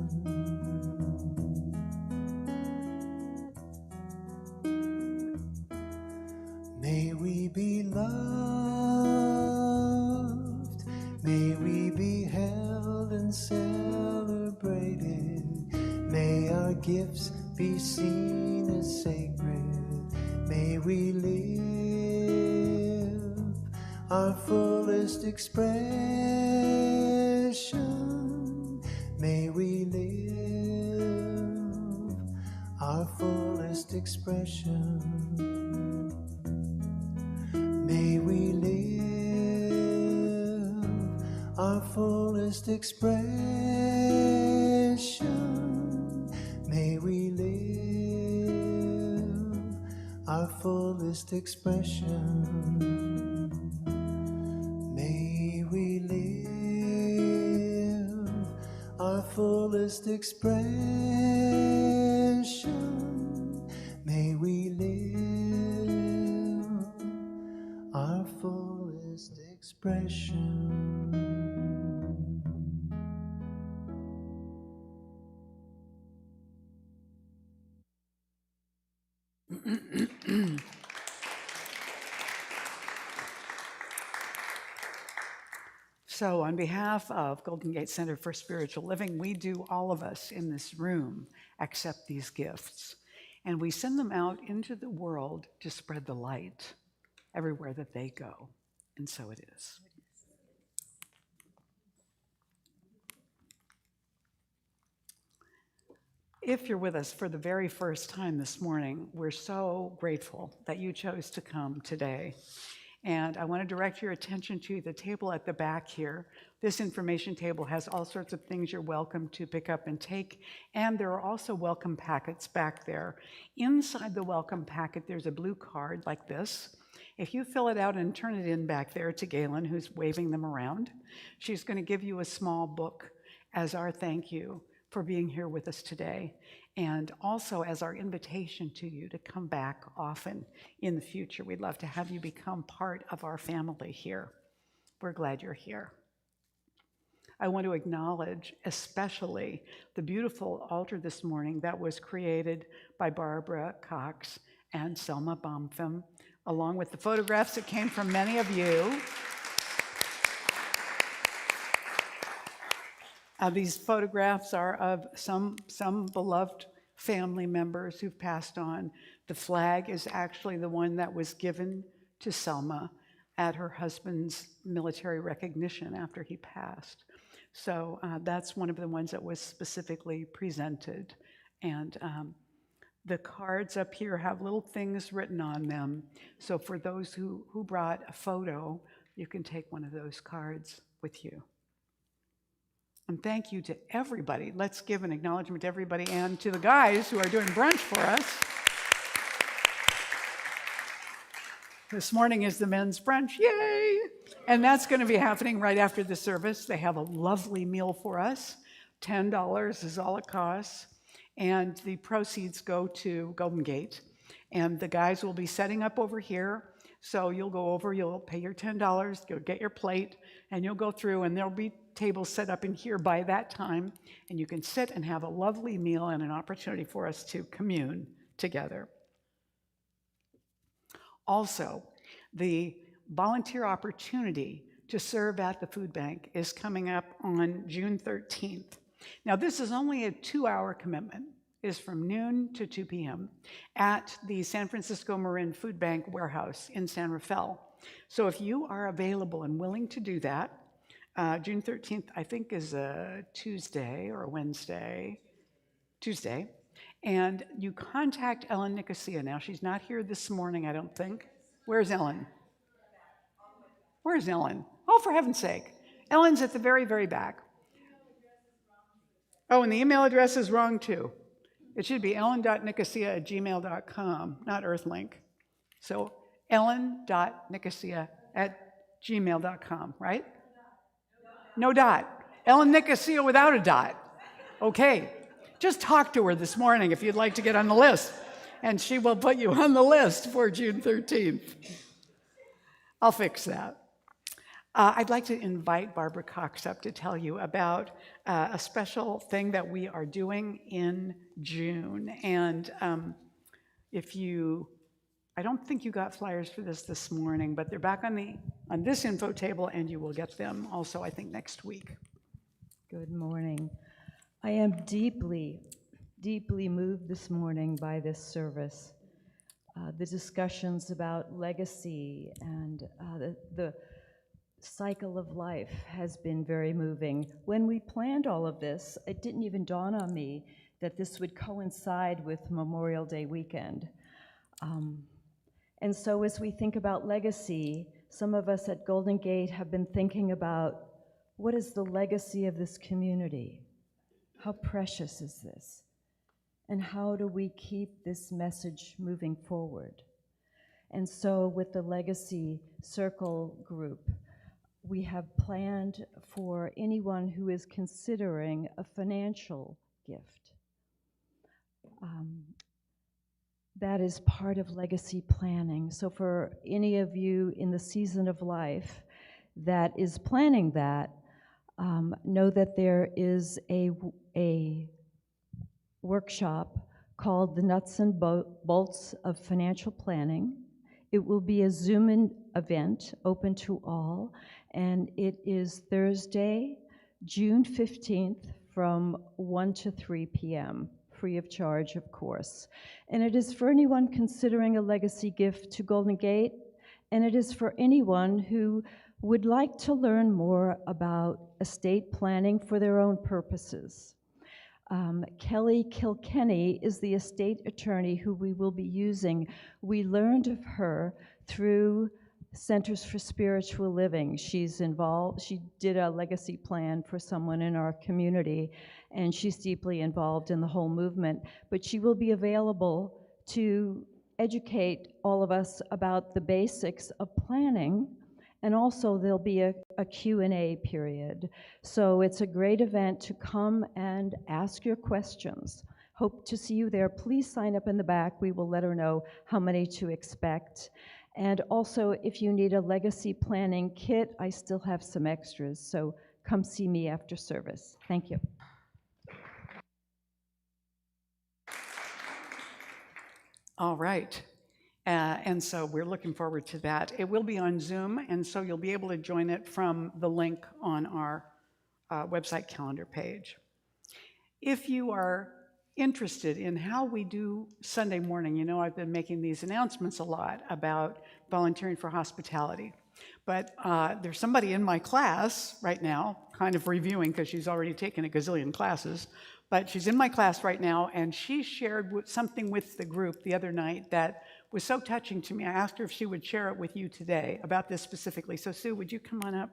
May we be loved, may we be held and celebrated, may our gifts be seen as sacred, may we live our fullest expression, may we live our fullest expression. May we live our fullest expression. May we live our fullest expression. May we live our fullest expression. May we live our fullest expression. So on behalf of Golden Gate Center for Spiritual Living, we do, all of us in this room, accept these gifts. And we send them out into the world to spread the light everywhere that they go. And so it is. If you're with us for the very first time this morning, we're so grateful that you chose to come today. And I want to direct your attention to the table at the back here. This information table has all sorts of things you're welcome to pick up and take. And there are also welcome packets back there. Inside the welcome packet, there's a blue card like this. If you fill it out and turn it in back there to Galen, who's waving them around, she's going to give you a small book as our thank you for being here with us today, and also as our invitation to you to come back often in the future. We'd love to have you become part of our family here. We're glad you're here. I want to acknowledge especially the beautiful altar this morning that was created by Barbara Cox and Selma Baumfim, along with the photographs that came from many of you. These photographs are of some beloved family members who've passed on. The flag is actually the one that was given to Selma at her husband's military recognition after he passed. So that's one of the ones that was specifically presented. And the cards up here have little things written on them. So for those who brought a photo, you can take one of those cards with you. And thank you to everybody. Let's give an acknowledgement to everybody and to the guys who are doing brunch for us. This morning is the men's brunch, yay! And that's going to be happening right after the service. They have a lovely meal for us. $10 is all it costs. And the proceeds go to Golden Gate. And the guys will be setting up over here. So you'll go over, you'll pay your $10, you'll get your plate, and you'll go through, and there'll be tables set up in here by that time. And you can sit and have a lovely meal and an opportunity for us to commune together. Also, the volunteer opportunity to serve at the food bank is coming up on June 13th. Now, this is only a 2-hour commitment. It is from noon to 2 p.m. at the San Francisco Marin Food Bank warehouse in San Rafael. So if you are available and willing to do that, June 13th, I think, is a Tuesday or a Wednesday. Tuesday. And you contact Ellen Nicosia. Now, she's not here this morning, I don't think. Where's Ellen? Where's Ellen? Oh, for heaven's sake. Ellen's at the very, very back. Oh, and the email address is wrong, too. It should be ellen.nicosia@gmail.com, not Earthlink. So ellen.nicosia@gmail.com, right? No dot. Ellen Nicosia without a dot. Okay. Just talk to her this morning if you'd like to get on the list, and she will put you on the list for June 13th. I'll fix that. I'd like to invite Barbara Cox up to tell you about a special thing that we are doing in June. And I don't think you got flyers for this morning, but they're back on this info table, and you will get them also, I think, next week. Good morning. I am deeply, deeply moved this morning by this service. The discussions about legacy and the cycle of life has been very moving. When we planned all of this, it didn't even dawn on me that this would coincide with Memorial Day weekend. And so as we think about legacy, some of us at Golden Gate have been thinking about, what is the legacy of this community? How precious is this? And how do we keep this message moving forward? And so with the Legacy Circle group, we have planned for anyone who is considering a financial gift. That is part of legacy planning. So for any of you in the season of life that is planning that, know that there is a workshop called The Nuts and Bolts of Financial Planning. It will be a Zoom event open to all, and it is Thursday, June 15th from 1 to 3 p.m., free of charge, of course. And it is for anyone considering a legacy gift to Golden Gate, and it is for anyone who would like to learn more about estate planning for their own purposes. Kelly Kilkenny is the estate attorney who we will be using. We learned of her through Centers for Spiritual Living. She's involved, she did a legacy plan for someone in our community, and she's deeply involved in the whole movement. But she will be available to educate all of us about the basics of planning, and also there'll be a Q&A period. So it's a great event to come and ask your questions. Hope to see you there. Please sign up in the back. We will let her know how many to expect. And also, if you need a legacy planning kit, I still have some extras, so come see me after service. Thank you. All right. And so we're looking forward to that. It will be on Zoom, and so you'll be able to join it from the link on our website calendar page. If you are interested in how we do Sunday morning, you know I've been making these announcements a lot about volunteering for hospitality. But there's somebody in my class right now, kind of reviewing because she's already taken a gazillion classes, but she's in my class right now, and she shared something with the group the other night that was so touching to me. I asked her if she would share it with you today about this specifically. So Sue, would you come on up?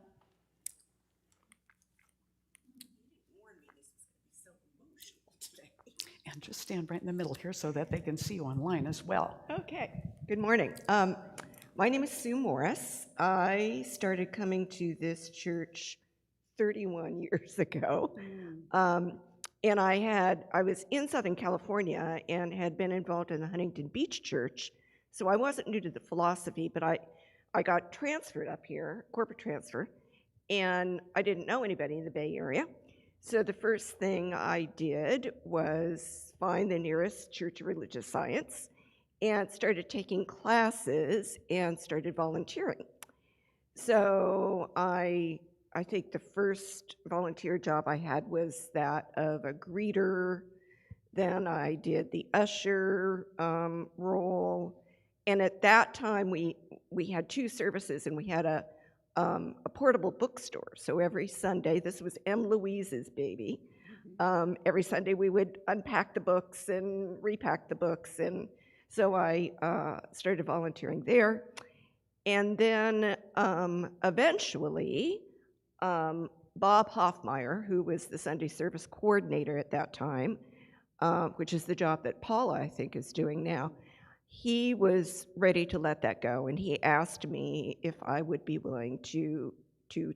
And just stand right in the middle here so that they can see you online as well. Okay, good morning. My name is Sue Morris. I started coming to this church 31 years ago. And I was in Southern California and had been involved in the Huntington Beach Church. So I wasn't new to the philosophy, but I got transferred up here, corporate transfer, and I didn't know anybody in the Bay Area. So the first thing I did was find the nearest Church of Religious Science and started taking classes and started volunteering. So I think the first volunteer job I had was that of a greeter. Then I did the usher role. And at that time, we had two services, and we had a portable bookstore. So every Sunday, this was M. Louise's baby. Every Sunday, we would unpack the books and repack the books. And so I started volunteering there. And then eventually, Bob Hoffmeyer, who was the Sunday service coordinator at that time, which is the job that Paula, I think, is doing now, he was ready to let that go, and he asked me if I would be willing to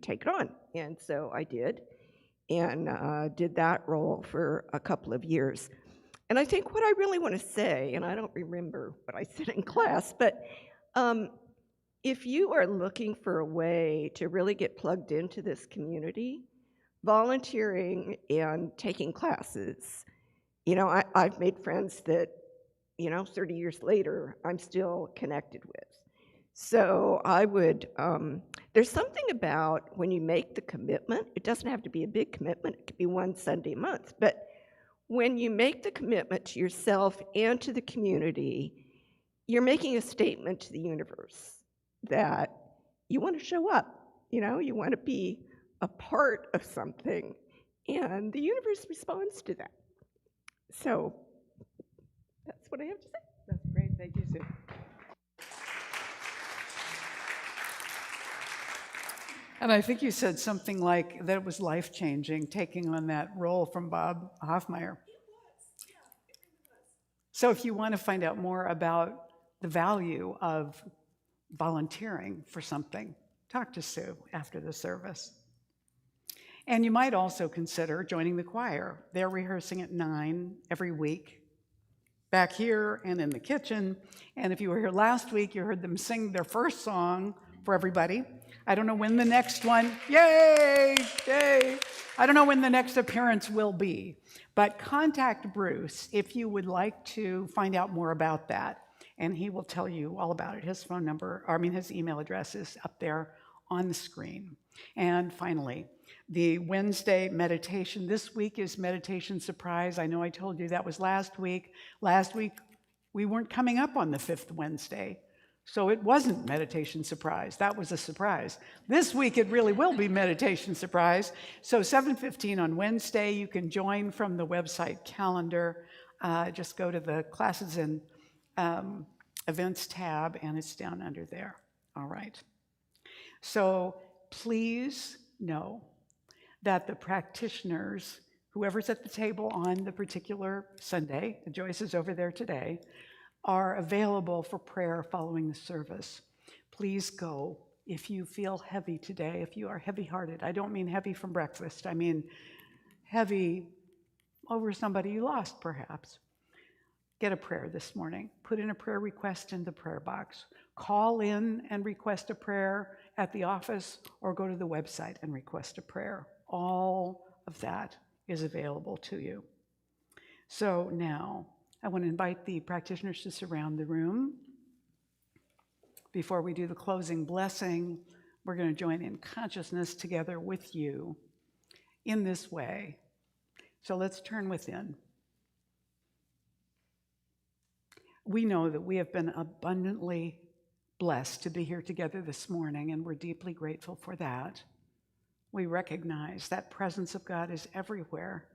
take it on. And so I did, and did that role for a couple of years. And I think what I really want to say, and I don't remember what I said in class, but if you are looking for a way to really get plugged into this community, volunteering and taking classes, you know, I've made friends that, you know, 30 years later, I'm still connected with. So I would, there's something about when you make the commitment, it doesn't have to be a big commitment, it could be one Sunday a month, but when you make the commitment to yourself and to the community, you're making a statement to the universe that you want to show up, you know, you want to be a part of something, and the universe responds to that. So that's what I have to say. That's great. Thank you, Sue. And I think you said something like that it was life-changing, taking on that role from Bob Hoffmeyer. So if you want to find out more about the value of volunteering for something, talk to Sue after the service. And you might also consider joining the choir. They're rehearsing at 9 every week, back here and in the kitchen. And if you were here last week, you heard them sing their first song for everybody. I don't know when the next one, yay, yay. I don't know when the next appearance will be, but contact Bruce if you would like to find out more about that, and he will tell you all about it. His phone number, his email address is up there on the screen. And finally, the Wednesday meditation. This week is Meditation Surprise. I know I told you that was last week. Last week, we weren't coming up on the 5th Wednesday, so it wasn't Meditation Surprise. That was a surprise. This week, it really will be Meditation Surprise. So 7:15 on Wednesday, you can join from the website calendar. Just go to the Classes and Events tab, and it's down under there. All right. So please know that the practitioners, whoever's at the table on the particular Sunday, Joyce is over there today, are available for prayer following the service. Please go if you feel heavy today, if you are heavy-hearted. I don't mean heavy from breakfast. I mean heavy over somebody you lost, perhaps. Get a prayer this morning. Put in a prayer request in the prayer box. Call in and request a prayer at the office, or go to the website and request a prayer. All of that is available to you. So now, I want to invite the practitioners to surround the room. Before we do the closing blessing, we're going to join in consciousness together with you in this way. So let's turn within. We know that we have been abundantly blessed to be here together this morning, and we're deeply grateful for that. We recognize that presence of God is everywhere.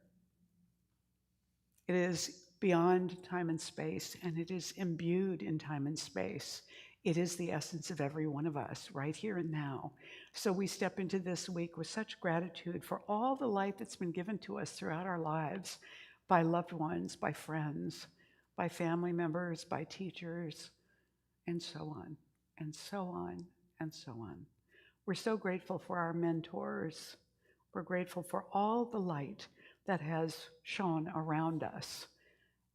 It is beyond time and space, and it is imbued in time and space. It is the essence of every one of us, right here and now. So we step into this week with such gratitude for all the light that's been given to us throughout our lives by loved ones, by friends, by family members, by teachers, and so on, and so on, and so on. We're so grateful for our mentors. We're grateful for all the light that has shone around us,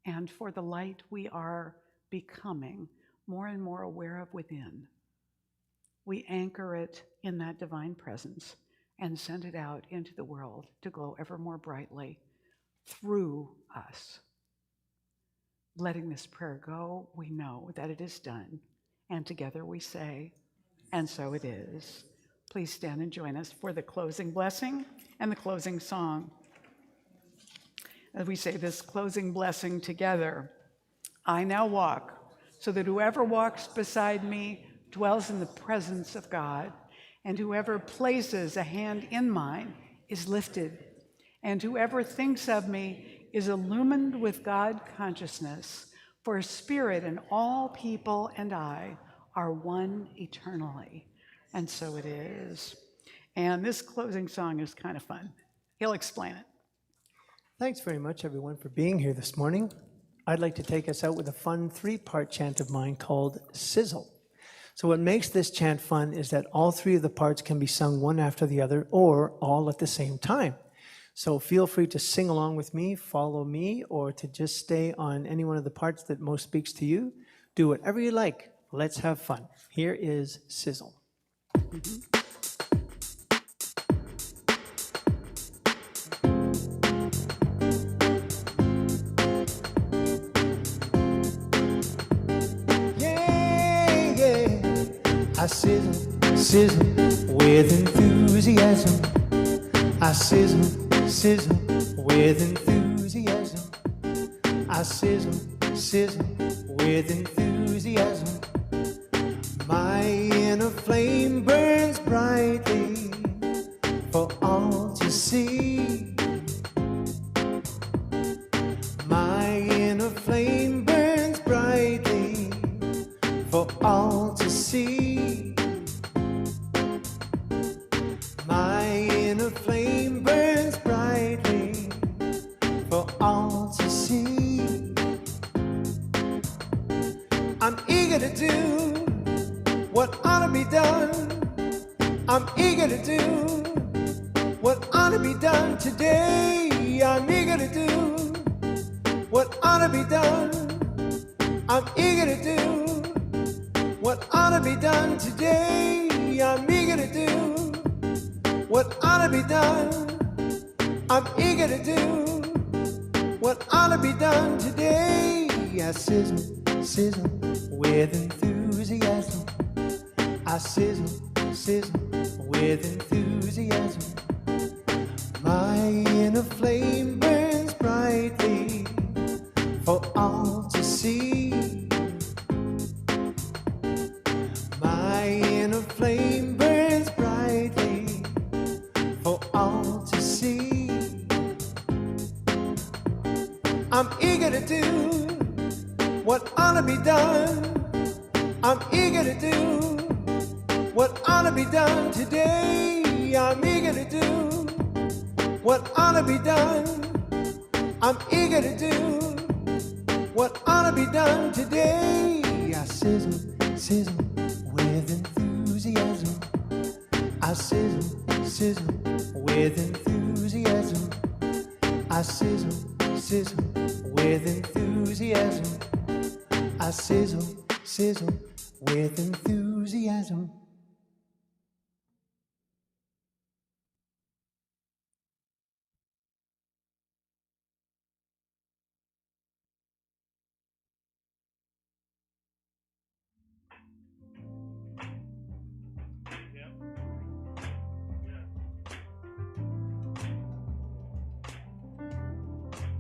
and for the light we are becoming more and more aware of within. We anchor it in that divine presence and send it out into the world to glow ever more brightly through us. Letting this prayer go, we know that it is done. And together we say, and so it is. Please stand and join us for the closing blessing and the closing song. As we say this closing blessing together, I now walk so that whoever walks beside me dwells in the presence of God, and whoever places a hand in mine is lifted, and whoever thinks of me is illumined with God consciousness, for Spirit and all people and I are one eternally. And so it is. And this closing song is kind of fun. He'll explain it. Thanks very much, everyone, for being here this morning. I'd like to take us out with a fun 3-part chant of mine called Sizzle. So what makes this chant fun is that all 3 of the parts can be sung one after the other or all at the same time. So feel free to sing along with me, follow me, or to just stay on any one of the parts that most speaks to you. Do whatever you like. Let's have fun. Here is Sizzle. I sizzle, sizzle with enthusiasm. I sizzle, sizzle with enthusiasm. I sizzle, sizzle with enthusiasm. My inner flame burns brightly for all to see. My inner flame burns brightly for all to see. My inner flame burns brightly for all to see. I'm eager to do what ought to be done. I'm eager to do what ought to be done today. I'm eager to do what ought to be done. I'm eager to do what ought to be done today. I'm eager to do what ought to be done. I'm eager to do what ought to be done today. I sizzle, sizzle with enthusiasm. I sizzle, sizzle with enthusiasm. My inner flame burns brightly for all to see. My inner flame burns brightly for all to see. I'm eager to do what ought to be done. I'm eager to do what ought to be done today, I'm eager to do. What ought to be done, I'm eager to do. What ought to be done today, I sizzle, sizzle with enthusiasm. I sizzle, sizzle with enthusiasm. I sizzle, sizzle with enthusiasm. I sizzle, sizzle with enthusiasm.